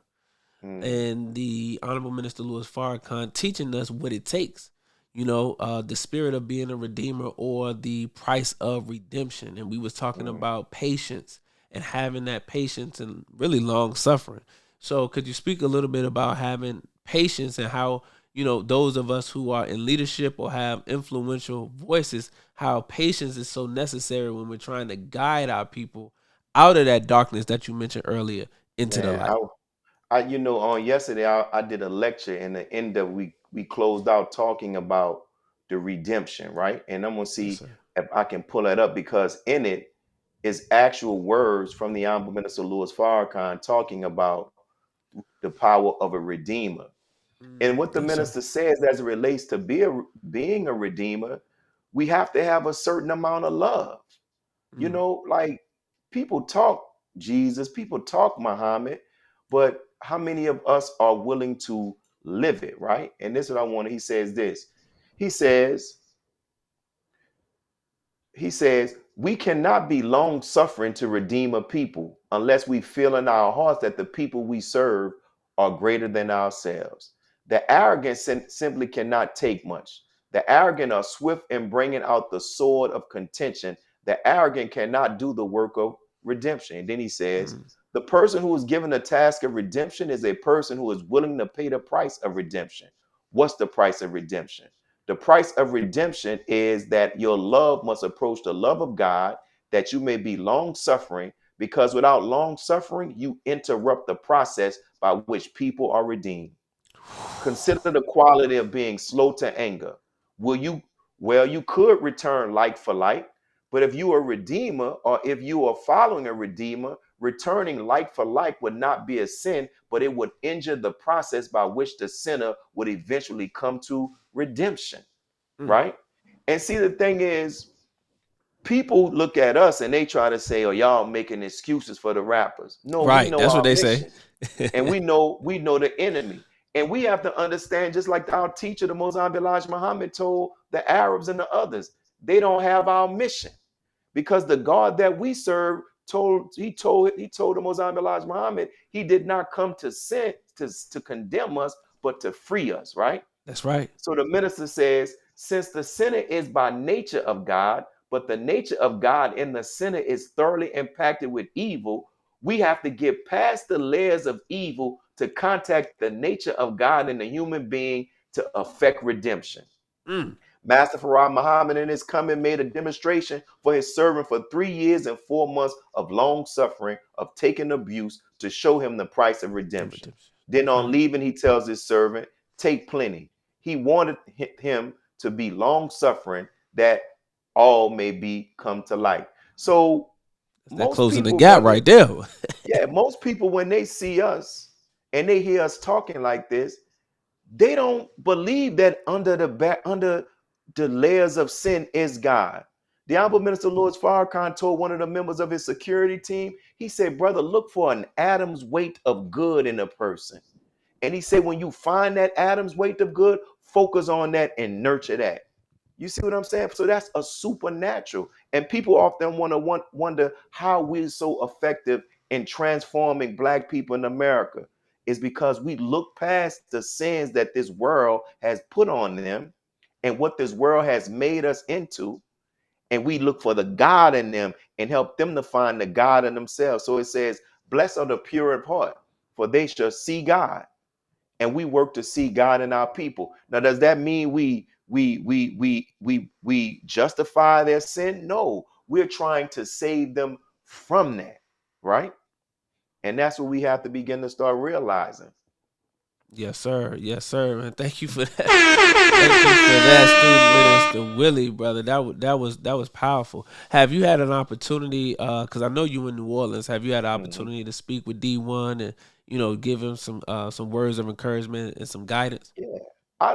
Mm, and the Honorable Minister Louis Farrakhan teaching us what it takes. The spirit of being a redeemer or the price of redemption. And we was talking mm. about patience and having that patience and really long suffering. So could you speak a little bit about having patience and how, those of us who are in leadership or have influential voices, how patience is so necessary when we're trying to guide our people out of that darkness that you mentioned earlier into the Man, light. on yesterday I did a lecture, and the end of we closed out talking about the redemption, right? And I'm gonna Yes, see sir. if I can pull that up because in it is actual words from the Honorable Minister Louis Farrakhan talking about the power of a redeemer. And what the Yes, sir. minister says as it relates to being a redeemer, we have to have a certain amount of love. Mm. Like people talk Jesus, people talk Muhammad, but how many of us are willing to live it, right? And this is what I want. He says this. He says, he says, we cannot be long suffering to redeem a people unless we feel in our hearts that the people we serve are greater than ourselves. The arrogant simply cannot take much. The arrogant are swift in bringing out the sword of contention. The arrogant cannot do the work of redemption. And then he says, Mm. the person who is given the task of redemption is a person who is willing to pay the price of redemption. What's the price of redemption? The price of redemption is that your love must approach the love of God, that you may be long suffering, because without long suffering, you interrupt the process by which people are redeemed. Consider the quality of being slow to anger. Will you, well, you could return like for like, but if you are a redeemer or if you are following a redeemer, returning like for like would not be a sin, but it would injure the process by which the sinner would eventually come to redemption, Mm. right? And see, the thing is, people look at us and they try to say, "Oh, y'all making excuses for the rappers." No, we Right. know That's what our they say. mission, and we know the enemy, and we have to understand, just like our teacher, the Mozambique Elijah Muhammad, told the Arabs and the others, they don't have our mission because the God that we serve he told the Mozambique Elijah Muhammad he did not come to sin to condemn us, but to free us, right? That's right. So the minister says, since the sinner is by nature of God, but the nature of God in the sinner is thoroughly impacted with evil, we have to get past the layers of evil to contact the nature of God in the human being to affect redemption. Mm. Master Farah Muhammad in his coming made a demonstration for his servant for 3 years and 4 months of long suffering, of taking abuse to show him the price of The redemption. redemption. Then on Okay. leaving, he tells his servant, take plenty. He wanted him to be long suffering that all may be come to light. So That's that most closing the people, gap brother, right there. yeah, most people when they see us and they hear us talking like this, they don't believe that under the layers of sin is God. The Honorable Mm. Minister Louis Farrakhan told one of the members of his security team, he said, brother, look for an atom's weight of good in a person. And he said, when you find that atom's weight of good, focus on that and nurture that. You see what I'm saying? So that's a supernatural. And people often wonder how we're so effective in transforming Black people in America. Is because we look past the sins that this world has put on them and what this world has made us into. And we look for the God in them and help them to find the God in themselves. So it says, blessed are the pure in heart, for they shall see God, and we work to see God in our people. Now, does that mean we justify their sin? No, we're trying to save them from that, right? And that's what we have to begin to start realizing. Yes, sir. Yes, sir, man. Thank you for that. Thank you for that, student minister Willie, brother. That was powerful. Have you had an opportunity? Because I know you in New Orleans. Have you had an Mhm. opportunity to speak with D1 and give him some words of encouragement and some guidance? Yeah.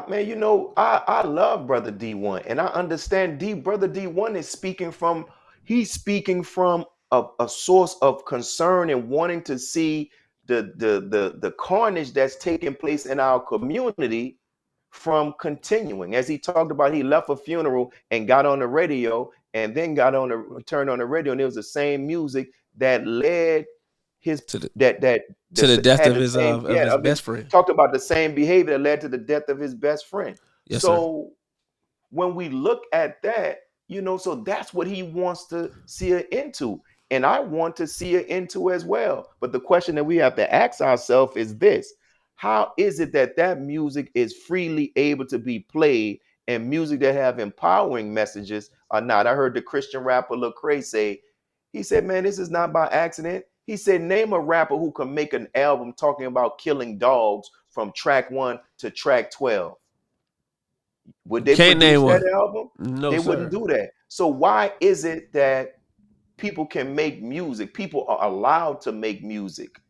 Man, I love Brother D1, and I understand Brother D1 is speaking from a source of concern and wanting to see the carnage that's taking place in our community from continuing. As he talked about, he left a funeral and got on the radio, and then turned on the radio, and it was the same music that led his To the that to the death had of the his same, of his of his, best friend. talked about the same behavior that led to the death of his best friend. Yes, sir. So when we look at that, so that's what he wants to see it into. And I want to see it into as well. But the question that we have to ask ourselves is this: how is it that music is freely able to be played and music that have empowering messages are not? I heard the Christian rapper Lecrae say, he said, man, this is not by accident. He said, name a rapper who can make an album talking about killing dogs from track 1 to track 12. Would You they can't produce name that one. album? No, They wouldn't sir. do that. So why is it that people can make music? People are allowed to make music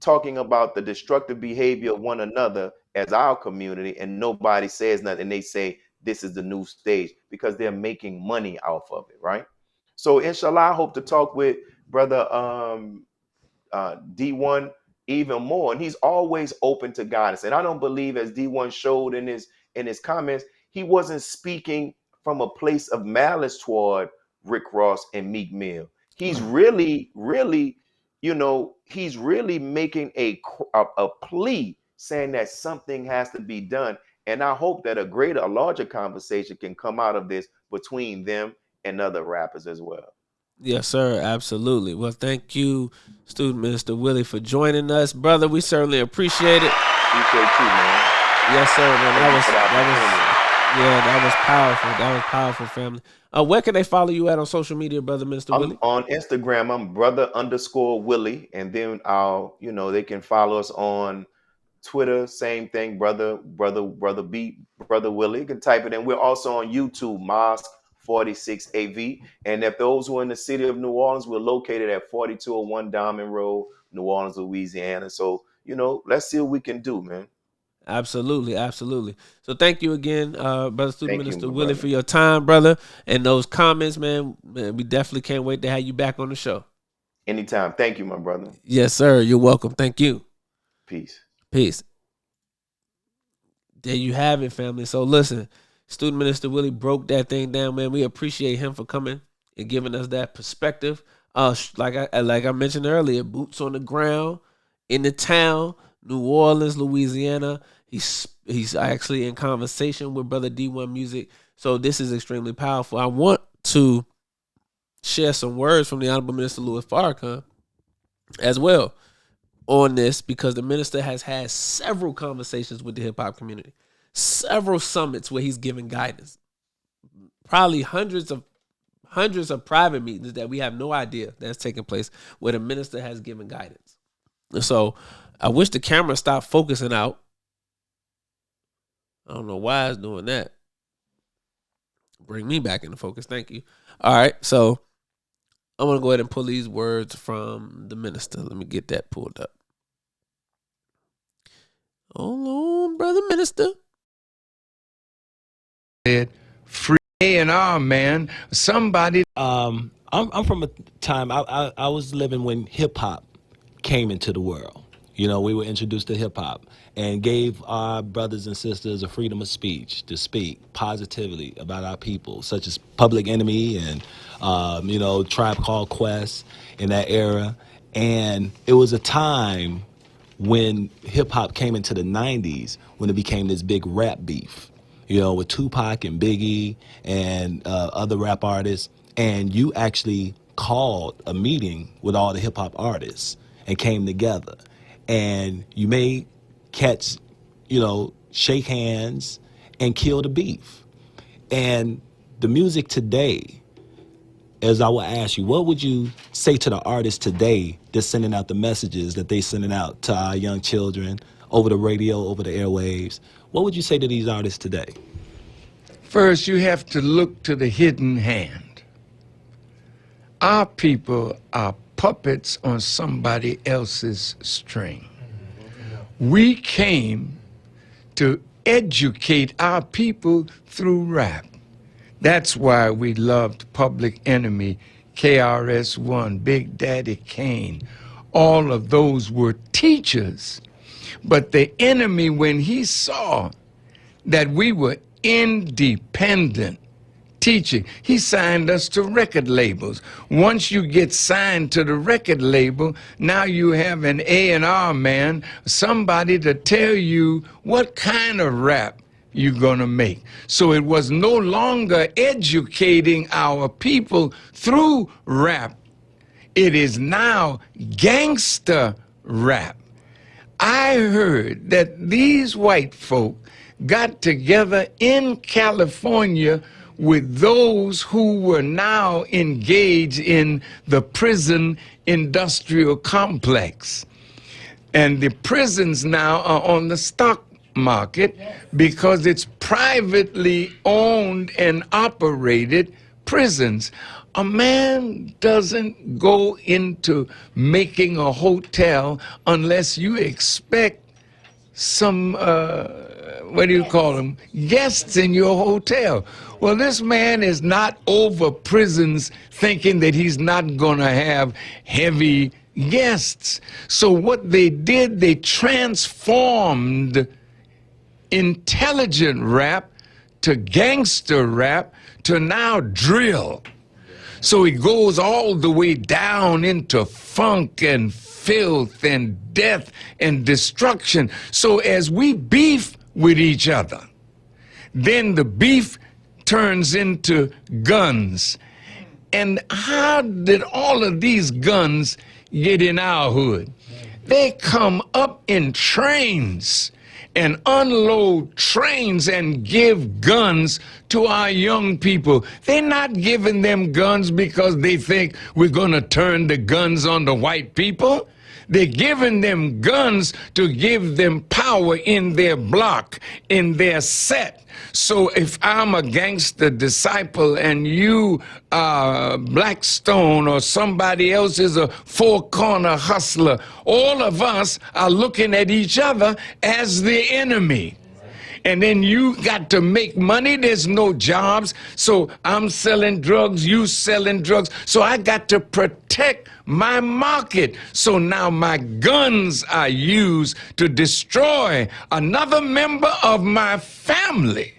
talking about the destructive behavior of one another as our community, and nobody says nothing. They say this is the new stage because they're making money off of it, right? So inshallah, I hope to talk with brother D1 even more, and he's always open to guidance. And I don't believe, as D1 showed in his comments, he wasn't speaking from a place of malice toward Rick Ross and Meek Mill. He's Right. really, really, he's really making a plea, saying that something has to be done. And I hope that a larger conversation can come out of this between them and other rappers as well. Yes, sir. Absolutely. Well, thank you, student minister Willie, for joining us, brother. We certainly appreciate it. Appreciate you, man. Yes, sir, man. Thank you for the opportunity. That was powerful. That was powerful, family. Where can they follow you at on social media, brother minister I'm Willie? on Instagram. I'm brother_Willie. And then they can follow us on Twitter. Same thing, brother Willie. You can type it in. We're also on YouTube, Mosque 46AV. And if those who are in the city of New Orleans, we're located at 4201 Diamond Road, New Orleans, Louisiana. So, let's see what we can do, man. Absolutely, absolutely. So thank you again, brother student Thank you, minister my Willie, for brother. your time, brother, and those comments, man. Man, we definitely can't wait to have you back on the show. Anytime. Thank you, my brother. Yes, sir. You're welcome. Thank you. Peace. Peace. There you have it, family. So listen, student minister Willie broke that thing down, man. We appreciate him for coming and giving us that perspective. Like I mentioned earlier, boots on the ground in the town, New Orleans, Louisiana. He's actually in conversation with brother D1music. So this is extremely powerful. I want to share some words from the Honorable Minister Louis Farrakhan as well on this, because the minister has had several conversations with the hip hop community, several summits where he's giving guidance, probably hundreds of private meetings that we have no idea that's taking place where the minister has given guidance. And so I wish the camera stopped focusing out. I don't know why it's doing that. Bring me back into focus. Thank you. All right. So I'm going to go ahead and pull these words from the minister. Let me get that pulled up. Hold on, brother minister. Free A&R, man. Somebody. I'm from a time I was living when hip hop came into the world. You know, we were introduced to hip hop and gave our brothers and sisters a freedom of speech to speak positively about our people, such as Public Enemy and Tribe Called Quest in that era. And it was a time when hip hop came into the 90s, when it became this big rap beef, with Tupac and Biggie and other rap artists. And you actually called a meeting with all the hip hop artists and came together. And you may catch, shake hands and kill the beef. And the music today as I will ask you, what would you say to the artists today that's sending out the messages that they sending out to our young children over the radio, over the airwaves? What would you say to these artists today? First, you have to look to the hidden hand. Our people are puppets on somebody else's string. We came to educate our people through rap. That's why we loved Public Enemy, KRS-One, Big Daddy Kane. All of those were teachers. But the enemy, when he saw that we were independent teaching, he signed us to record labels. Once you get signed to the record label, now you have an A&R man, somebody to tell you what kind of rap you're gonna make. So it was no longer educating our people through rap. It is now gangster rap. I heard that these white folk got together in California with those who were now engaged in the prison industrial complex. And the prisons now are on the stock market because it's privately owned and operated prisons. A man doesn't go into making a hotel unless you expect some, what do you call them, guests in your hotel. Well, this man is not over prisons thinking that he's not going to have heavy guests. So what they did, they transformed intelligent rap to gangster rap to now drill. So it goes all the way down into funk and filth and death and destruction. So as we beef with each other, then the beef turns into guns. And how did all of these guns get in our hood? They come up in trains and unload trains and give guns to our young people. They're not giving them guns because they think we're gonna turn the guns on the white people. They're giving them guns to give them power in their block, in their set. So if I'm a gangster disciple and you are Blackstone or somebody else is a four-corner hustler, all of us are looking at each other as the enemy. And then you got to make money. There's no jobs. So I'm selling drugs, you selling drugs. So I got to protect my market. So now my guns are used to destroy another member of my family.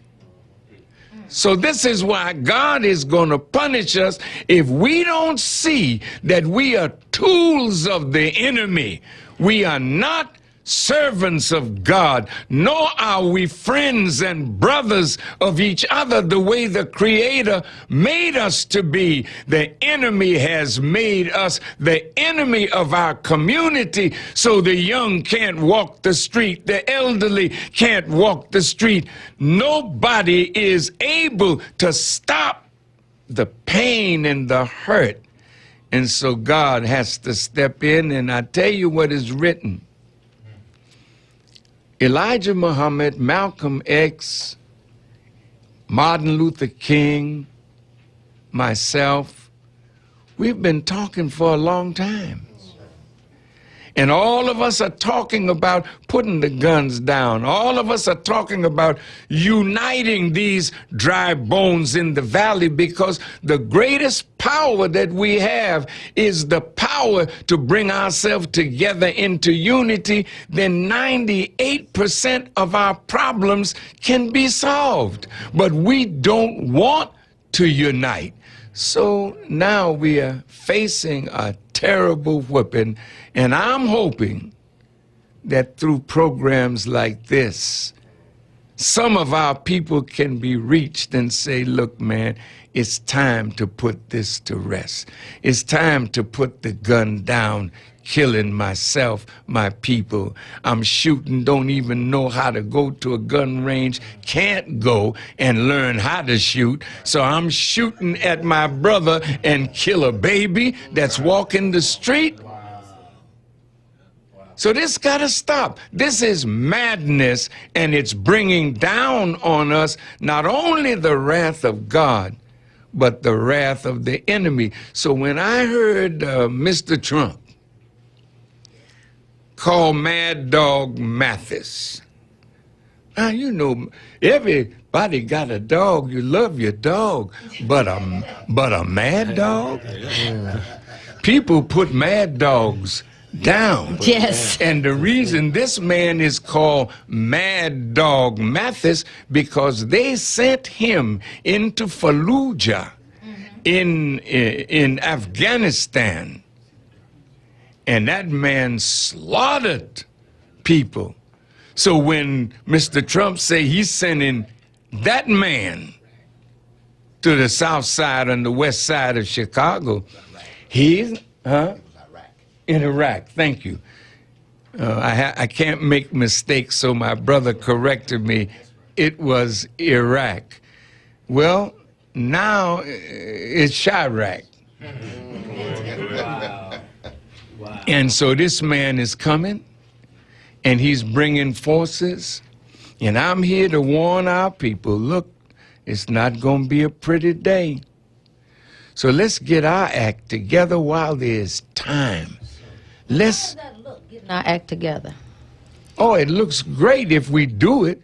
So this is why God is going to punish us if we don't see that we are tools of the enemy. We are not servants of God, nor are we friends and brothers of each other the way the Creator made us to be. The enemy has made us the enemy of our community, so the young can't walk the street, the elderly can't walk the street. Nobody is able to stop the pain and the hurt. And so God has to step in, and I tell you what is written. Elijah Muhammad, Malcolm X, Martin Luther King, myself, we've been talking for a long time. And all of us are talking about putting the guns down. All of us are talking about uniting these dry bones in the valley, because the greatest power that we have is the power to bring ourselves together into unity. Then 98% of our problems can be solved. But we don't want to unite. So now we are facing a terrible whipping, and I'm hoping that through programs like this, some of our people can be reached and say, look, man, it's time to put this to rest. It's time to put the gun down. killing myself, my people. I'm shooting, don't even know how to go to a gun range, can't go and learn how to shoot. So I'm shooting at my brother and kill a baby that's walking the street. So this got to stop. This is madness, and it's bringing down on us not only the wrath of God, but the wrath of the enemy. So when I heard Mr. Trump call Mad Dog Mathis, now you know everybody got a dog. You love your dog, but a mad dog. People put mad dogs down. Yes. And the reason this man is called Mad Dog Mathis, because they sent him into Fallujah in Afghanistan. And that man slaughtered people. So when Mr. Trump say he's sending that man to the south side and the west side of Chicago, he's, in Iraq, thank you. I can't make mistakes, so my brother corrected me. It was Iraq. Well, now it's Chirac. And so this man is coming, and he's bringing forces, and I'm here to warn our people, look, it's not going to be a pretty day. So let's get our act together while there's time. How does that look, getting our act together? Oh, it looks great if we do it.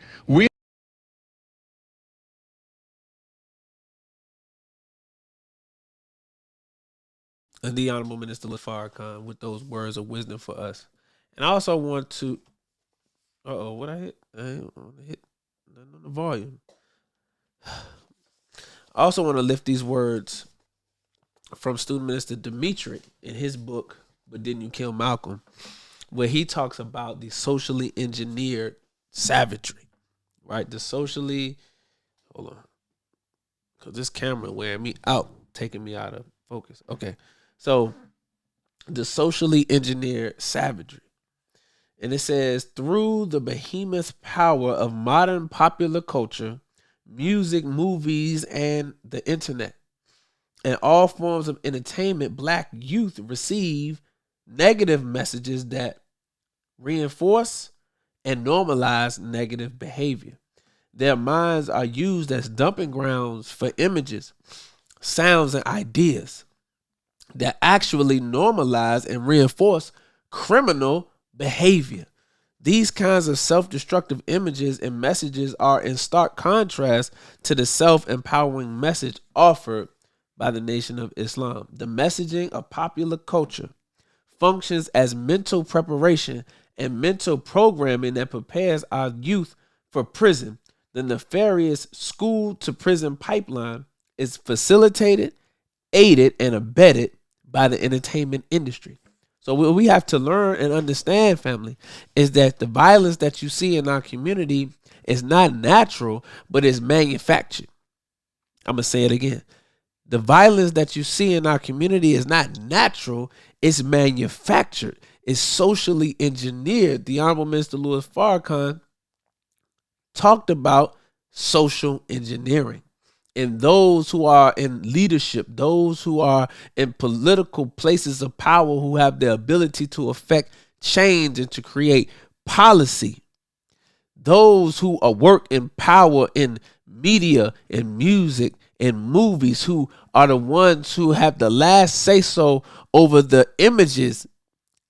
And the Honorable Minister Farrakhan with those words of wisdom for us. And I also want to, what I hit? I didn't want to hit nothing on the volume. I also want to lift these words from Student Minister Dee1music in his book, But Didn't You Kill Malcolm, where he talks about the socially engineered savagery, right? The socially, hold on, because this camera wearing me out, taking me out of focus. Okay, so the socially engineered savagery. And it says, through the behemoth power of modern popular culture, music, movies, and the internet, and all forms of entertainment, black youth receive negative messages that reinforce and normalize negative behavior. Their minds are used as dumping grounds for images, sounds, and ideas that actually normalize and reinforce criminal behavior. These kinds of self-destructive images and messages are in stark contrast to the self-empowering message offered by the Nation of Islam. The messaging of popular culture functions as mental preparation and mental programming that prepares our youth for prison. The nefarious school-to-prison pipeline is facilitated, aided, and abetted by the entertainment industry. So what we have to learn and understand, family, is that the violence that you see in our community is not natural, but is manufactured. I'm going to say it again. The violence that you see in our community is not natural, it's manufactured. It's socially engineered. The Honorable Minister Louis Farrakhan talked about social engineering. And those who are in leadership, those who are in political places of power, who have the ability to affect change and to create policy, those who are work in power in media and music and movies, who are the ones who have the last say-so over the images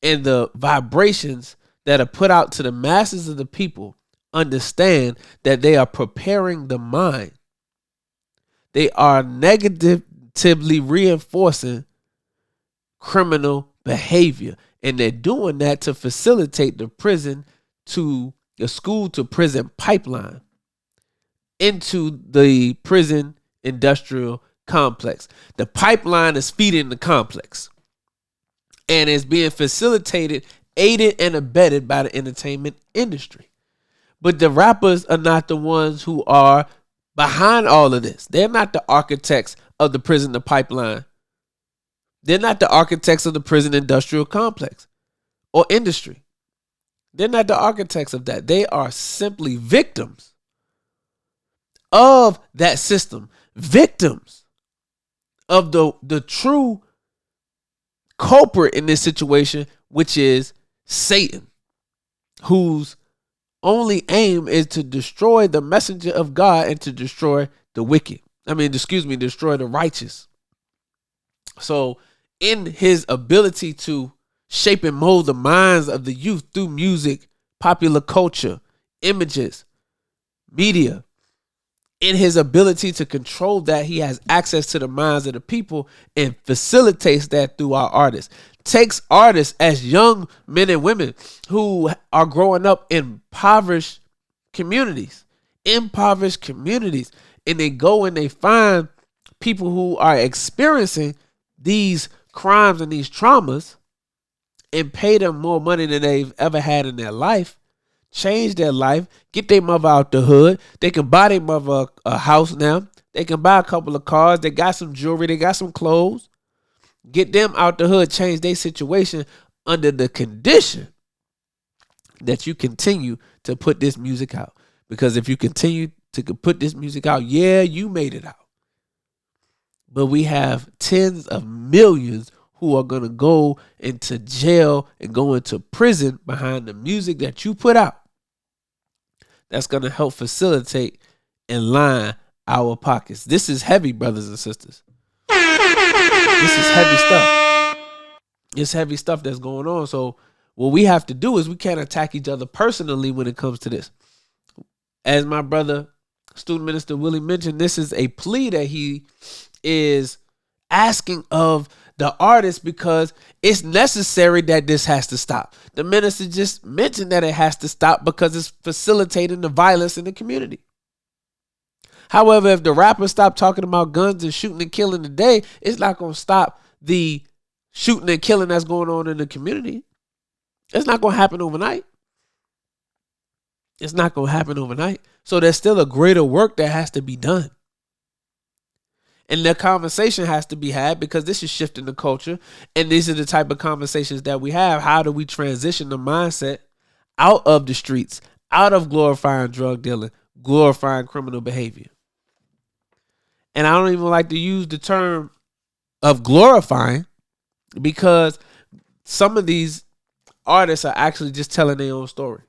and the vibrations that are put out to the masses of the people, understand that they are preparing the mind. They are negatively reinforcing criminal behavior. And they're doing that to facilitate the school to prison pipeline into the prison industrial complex. The pipeline is feeding the complex and is being facilitated, aided, and abetted by the entertainment industry. But the rappers are not the ones who are behind all of this. They're not the architects of the prison, the pipeline. They're not the architects of the prison industrial complex. or industry. They're not the architects of that. They are simply victims of that system, victims of the true culprit in this situation, which is Satan, whose only aim is to destroy the messenger of God and to destroy the wicked. Destroy the righteous. So in his ability to shape and mold the minds of the youth through music, popular culture, images, media, in his ability to control that, he has access to the minds of the people and facilitates that through our artists. Takes artists as young men and women who are growing up in impoverished communities, and they go and they find people who are experiencing these crimes and these traumas and pay them more money than they've ever had in their life, change their life, get their mother out the hood. They can buy their mother a house now. They can buy a couple of cars. They got some jewelry. They got some clothes. Get them out the hood, change their situation under the condition that you continue to put this music out. Because if you continue to put this music out, yeah, you made it out. But we have tens of millions who are going to go into jail and go into prison behind the music that you put out. That's going to help facilitate and line our pockets. This is heavy, brothers and sisters. This is heavy stuff. It's heavy stuff that's going on. So what we have to do is we can't attack each other personally when it comes to this. As my brother, student minister Willie mentioned, this is a plea that he is asking of the artist because it's necessary that this has to stop. The minister just mentioned that it has to stop because it's facilitating the violence in the community. However, if the rappers stop talking about guns and shooting and killing today, it's not going to stop the shooting and killing that's going on in the community. It's not going to happen overnight. It's not going to happen overnight. So there's still a greater work that has to be done. And the conversation has to be had because this is shifting the culture. And these are the type of conversations that we have. How do we transition the mindset out of the streets, out of glorifying drug dealing, glorifying criminal behavior? And I don't even like to use the term of glorifying because some of these artists are actually just telling their own story.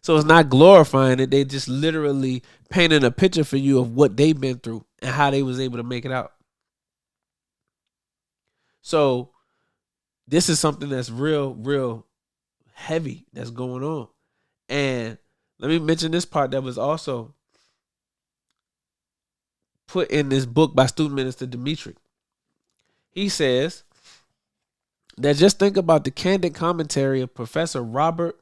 So it's not glorifying it. They just literally painting a picture for you of what they've been through and how they was able to make it out. So this is something that's real heavy that's going on. And let me mention this part that was also put in this book by student minister Dee1music. He says that just think about the candid commentary of Professor Robert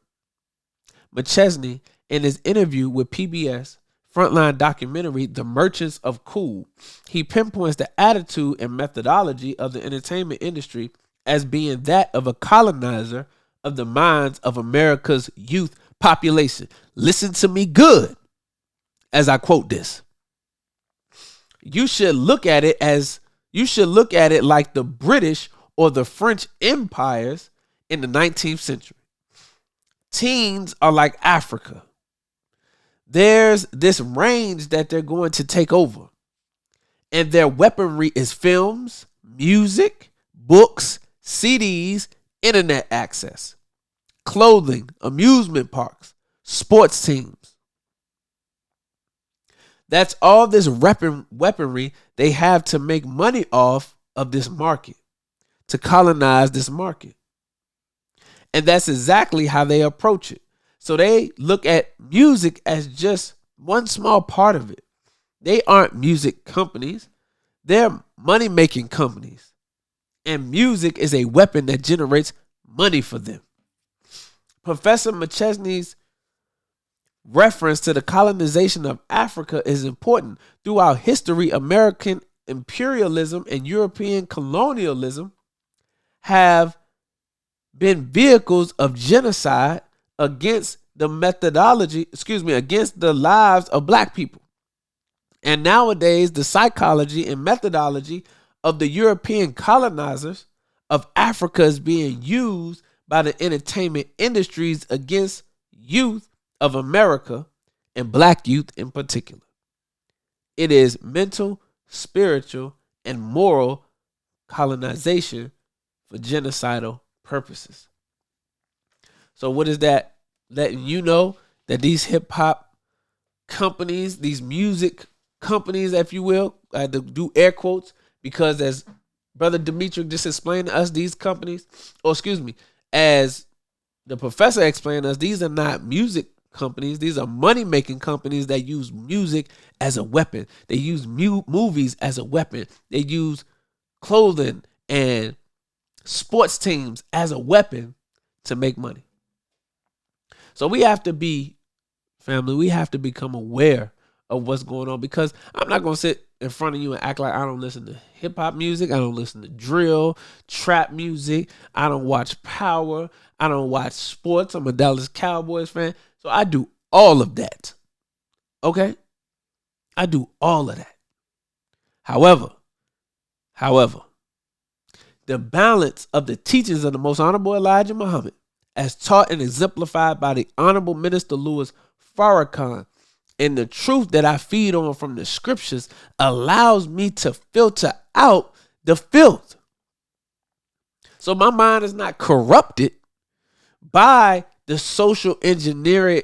McChesney in his interview with PBS Frontline documentary, The Merchants of Cool. He pinpoints the attitude and methodology of the entertainment industry as being that of a colonizer of the minds of America's youth population. Listen to me good as I quote this. You should look at it like the British or the French empires in the 19th century. Teens are like Africa. There's this range that they're going to take over. And their weaponry is films, music, books, CDs, internet access, clothing, amusement parks, sports teams. That's all this weaponry they have to make money off of this market, to colonize this market. And that's exactly how they approach it. So they look at music as just one small part of it. They aren't music companies. They're money-making companies. And music is a weapon that generates money for them. Professor McChesney's reference to the colonization of Africa is important. Throughout history, American imperialism and European colonialism have been vehicles of genocide against against the lives of black people. And nowadays, the psychology and methodology of the European colonizers of Africa is being used by the entertainment industries against youth of America and black youth in particular. It is mental, spiritual, and moral colonization for genocidal purposes. So what is that letting you know? That these hip hop companies, these music companies, if you will, I had to do air quotes because as Brother Dee1music just explained to us, these companies, as the professor explained to us, these are not music companies. These are money-making companies that use music as a weapon. They use movies as a weapon. They use clothing and sports teams as a weapon to make money. So we have to be, family, we have to become aware of what's going on, because I'm not going to sit in front of you and act like I don't listen to hip-hop music. I don't listen to drill, trap music. I don't watch Power. I don't watch sports. I'm a Dallas Cowboys fan. So I do all of that. Okay? I do all of that. However, the balance of the teachings of the Most Honorable Elijah Muhammad, as taught and exemplified by the Honorable Minister Louis Farrakhan, and the truth that I feed on from the scriptures allows me to filter out the filth. So my mind is not corrupted by the social engineering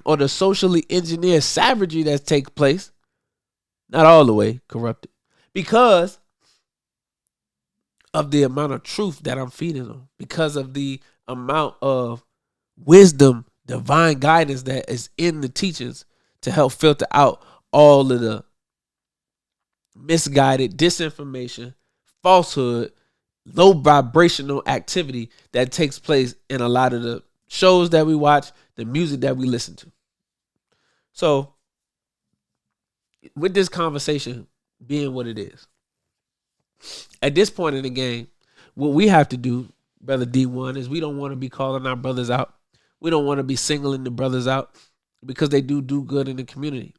or the socially engineered savagery that takes place. Not all the way corrupted, because of the amount of truth that I'm feeding on, because of the amount of wisdom, divine guidance that is in the teachings to help filter out all of the misguided disinformation, falsehood, low vibrational activity that takes place in a lot of the shows that we watch, the music that we listen to. So with this conversation being what it is, at this point in the game, what we have to do, Brother D1, is we don't want to be calling our brothers out. We don't want to be singling the brothers out because they do good in the community.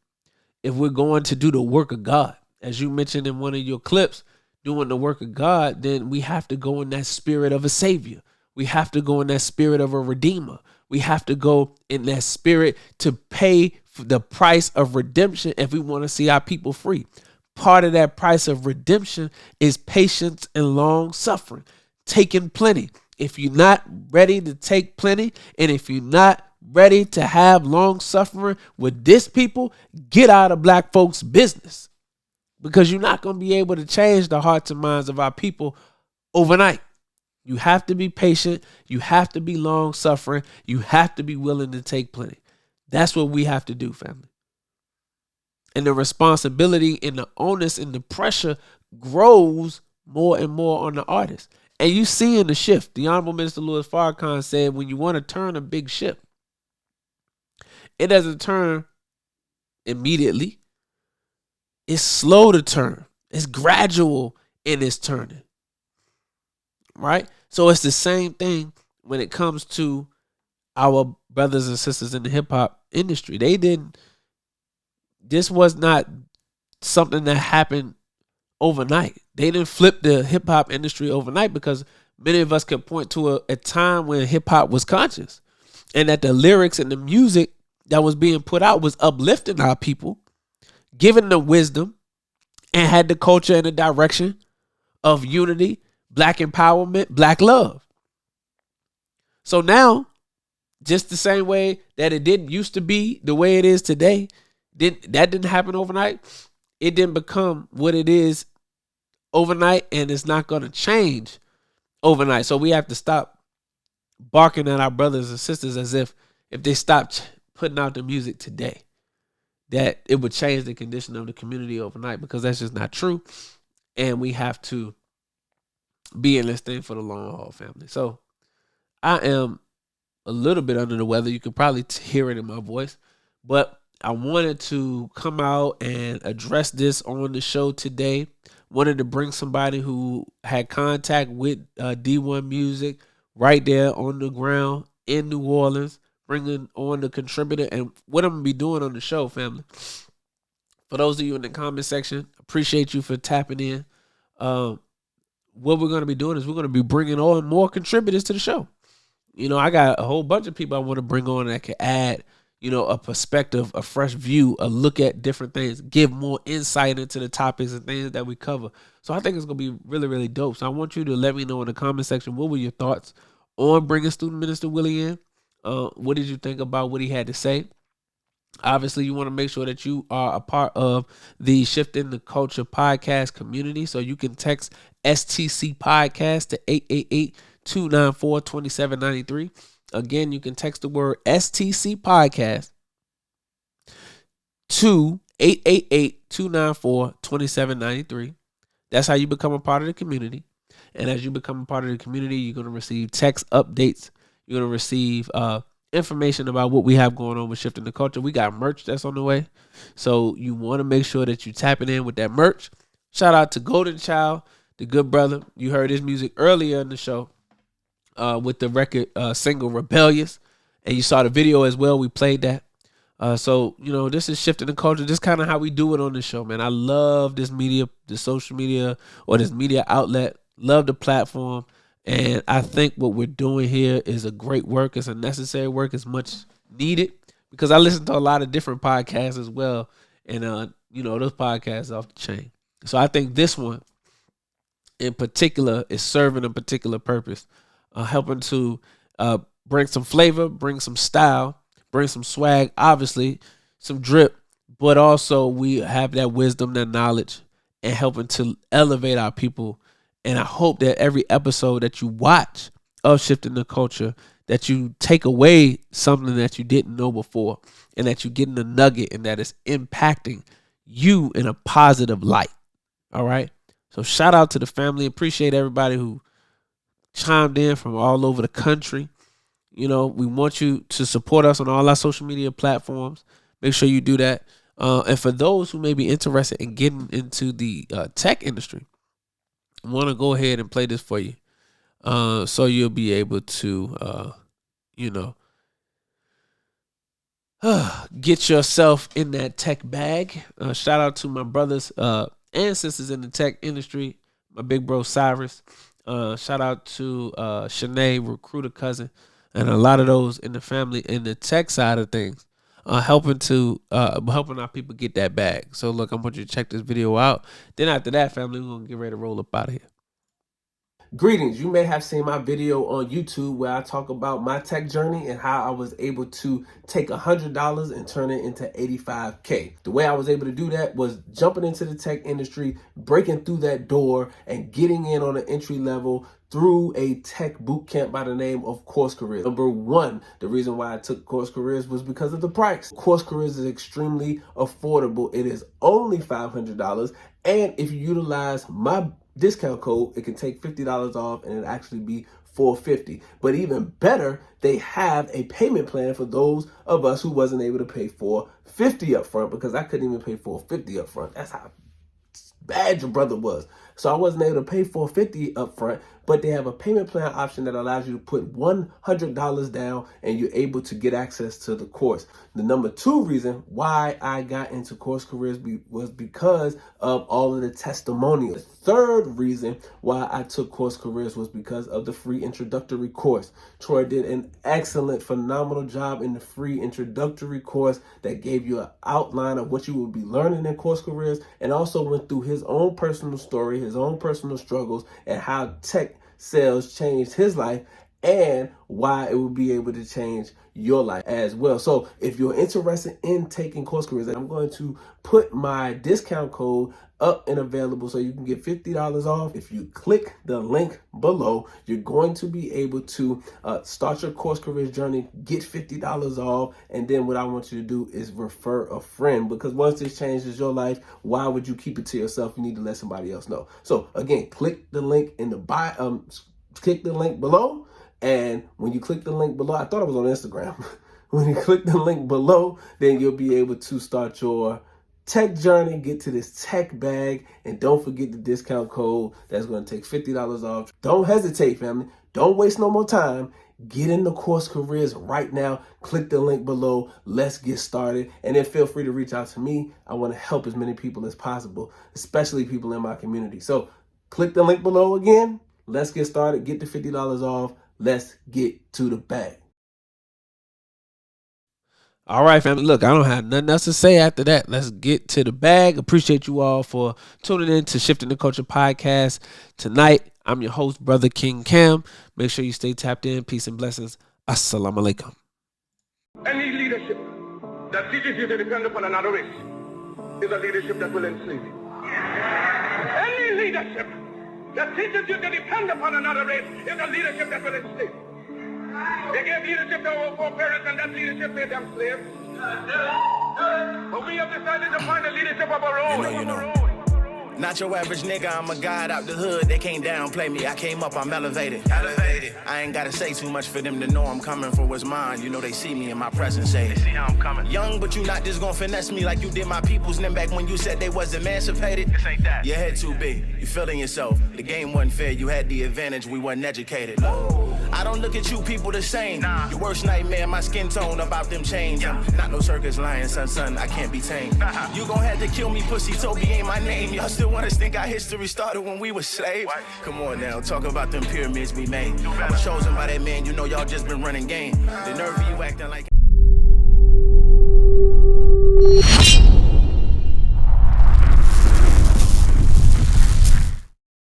If we're going to do the work of God, as you mentioned in one of your clips, doing the work of God, then we have to go in that spirit of a savior. We have to go in that spirit of a redeemer. We have to go in that spirit to pay for the price of redemption if we want to see our people free. Part of that price of redemption is patience and long suffering, taking plenty. If you're not ready to take plenty, and if you're not ready to have long suffering with this people, get out of black folks' business, because you're not going to be able to change the hearts and minds of our people overnight. You have to be patient. You have to be long suffering. You have to be willing to take plenty. That's what we have to do, family. And the responsibility and the onus and the pressure grows more and more on the artist. And you see in the shift, the Honorable Minister Louis Farrakhan said, when you want to turn a big ship, it doesn't turn immediately. It's slow to turn. It's gradual in its turning. Right? So it's the same thing when it comes to our brothers and sisters in the hip hop industry. This was not something that happened overnight. They didn't flip the hip hop industry overnight, because many of us can point to a time when hip hop was conscious, and that the lyrics and the music that was being put out was uplifting our people, giving them wisdom, and had the culture and the direction of unity, black empowerment, black love. So now, just the same way that it didn't used to be the way it is today, that didn't happen overnight. It didn't become what it is overnight, and it's not going to change overnight. So we have to stop barking at our brothers and sisters as if they stopped putting out the music today, that it would change the condition of the community overnight, because that's just not true. And we have to be in this thing for the long haul, family. So I am a little bit under the weather. You could probably hear it in my voice, but I wanted to come out and address this on the show today. Wanted to bring somebody who had contact with Dee1music right there on the ground in New Orleans, bringing on the contributor and what I'm going to be doing on the show, family. For those of you in the comment section, appreciate you for tapping in. what we're going to be doing is we're going to be bringing on more contributors to the show. You know, I got a whole bunch of people I want to bring on that can add, you know, a perspective, a fresh view, a look at different things, give more insight into the topics and things that we cover. So I think it's going to be really, really dope. So I want you to let me know in the comment section, what were your thoughts on bringing Student Minister Willie in? What did you think about what he had to say? Obviously, you want to make sure that you are a part of the Shifting the Culture podcast community. So you can text STC Podcast to 888-294-2793. Again, you can text the word STC Podcast to 888-294-2793. That's how you become a part of the community. And as you become a part of the community, you're going to receive text updates. You're going to receive information about what we have going on with Shifting the Culture. We got merch that's on the way. So you want to make sure that you're tapping in with that merch. Shout out to Golden Child, the good brother. You heard his music earlier in the show with the record single Rebellious. And you saw the video as well. We played that. So, you know, this is Shifting the Culture. This is kind of how we do it on this show, man. I love this media, the social media or this media outlet. Love the platform. And I think what we're doing here is a great work. It's a necessary work. It's much needed because I listen to a lot of different podcasts as well. And, you know, those podcasts are off the chain. So I think this one in particular is serving a particular purpose, helping to bring some flavor, bring some style, bring some swag, obviously some drip, but also we have that wisdom, that knowledge, and helping to elevate our people. And I hope that every episode that you watch of Shifting the Culture, that you take away something that you didn't know before and that you're getting a nugget and that it's impacting you in a positive light. All right. So shout out to the family. Appreciate everybody who chimed in from all over the country. You know, we want you to support us on all our social media platforms. Make sure you do that. And for those who may be interested in getting into the tech industry, I want to go ahead and play this for you, so you'll be able to, you know, get yourself in that tech bag. Shout out to my brothers and sisters in the tech industry, my big bro Cyrus. Shout out to Shanae, recruiter cousin, and a lot of those in the family in the tech side of things, helping our people get that bag. So look, I want you to check this video out. Then after that, family, we're gonna get ready to roll up out of here. Greetings. You may have seen my video on YouTube where I talk about my tech journey and how I was able to take $100 and turn it into $85K. The way I was able to do that was jumping into the tech industry, breaking through that door, and getting in on an entry level through a tech boot camp by the name of Course Careers. Number one, the reason why I took Course Careers was because of the price. Course Careers is extremely affordable. It is only $500. And if you utilize my discount code, it can take $50 off and it actually be $450. But even better, they have a payment plan for those of us who wasn't able to pay $450 up front, because I couldn't even pay $450 up front. That's how bad your brother was. So I wasn't able to pay $450 up front, but they have a payment plan option that allows you to put $100 down and you're able to get access to the course. The number two reason why I got into Course Careers was because of all of the testimonials. The third reason why I took Course Careers was because of the free introductory course. Troy did an excellent, phenomenal job in the free introductory course that gave you an outline of what you will be learning in Course Careers, and also went through his own personal story, his own personal struggles, and how tech sales changed his life and why it will be able to change your life as well. So if you're interested in taking Course Careers, I'm going to put my discount code up and available so you can get $50 off. If you click the link below, you're going to be able to start your Course Careers journey, get $50 off, and then what I want you to do is refer a friend, because once this changes your life, why would you keep it to yourself? You need to let somebody else know. So again, click the link in the bio, click the link below. And when you click the link below, I thought it was on Instagram. When you click the link below, then you'll be able to start your tech journey, get to this tech bag, and don't forget the discount code that's going to take $50 off. Don't hesitate, family. Don't waste no more time. Get in the Course Careers right now. Click the link below. Let's get started. And then feel free to reach out to me. I want to help as many people as possible, especially people in my community. So Click the link below again. Let's get started. Get the $50 off. Let's get to the bag. All right, family. Look, I don't have nothing else to say after that. Let's get to the bag. Appreciate you all for tuning in to Shifting the Culture podcast tonight. I'm your host, Brother King Cam. Make sure you stay tapped in. Peace and blessings. Assalamu alaikum. Any leadership that teaches you to depend upon another race is a leadership that will enslave you. Any leadership that teaches you to depend upon another race is a leadership that will enslave you. They gave leadership to our foreparents, and that leadership made them slaves. But we have decided to find a leadership of our own. Not your average nigga, I'm a god out the hood. They can't downplay me. I came up, I'm elevated. I ain't gotta say too much for them to know I'm coming for what's mine. You know they see me in my presence, say they see how I'm coming. Young, but you not just gonna finesse me like you did my peoples. Then back when you said they was emancipated. This ain't that. Your head too big, you feeling yourself. The game wasn't fair, you had the advantage, we wasn't educated. I don't look at you people the same. Nah. Your worst nightmare, my skin tone about them chains. Yeah. Not no circus lion, son, I can't be tamed. You gon' have to kill me, pussy, Toby ain't my name. Y'all still want us think our history started when we were slaves? What? Come on now, talk about them pyramids we made. I was chosen by that man, you know y'all just been running game. The nerve of you acting like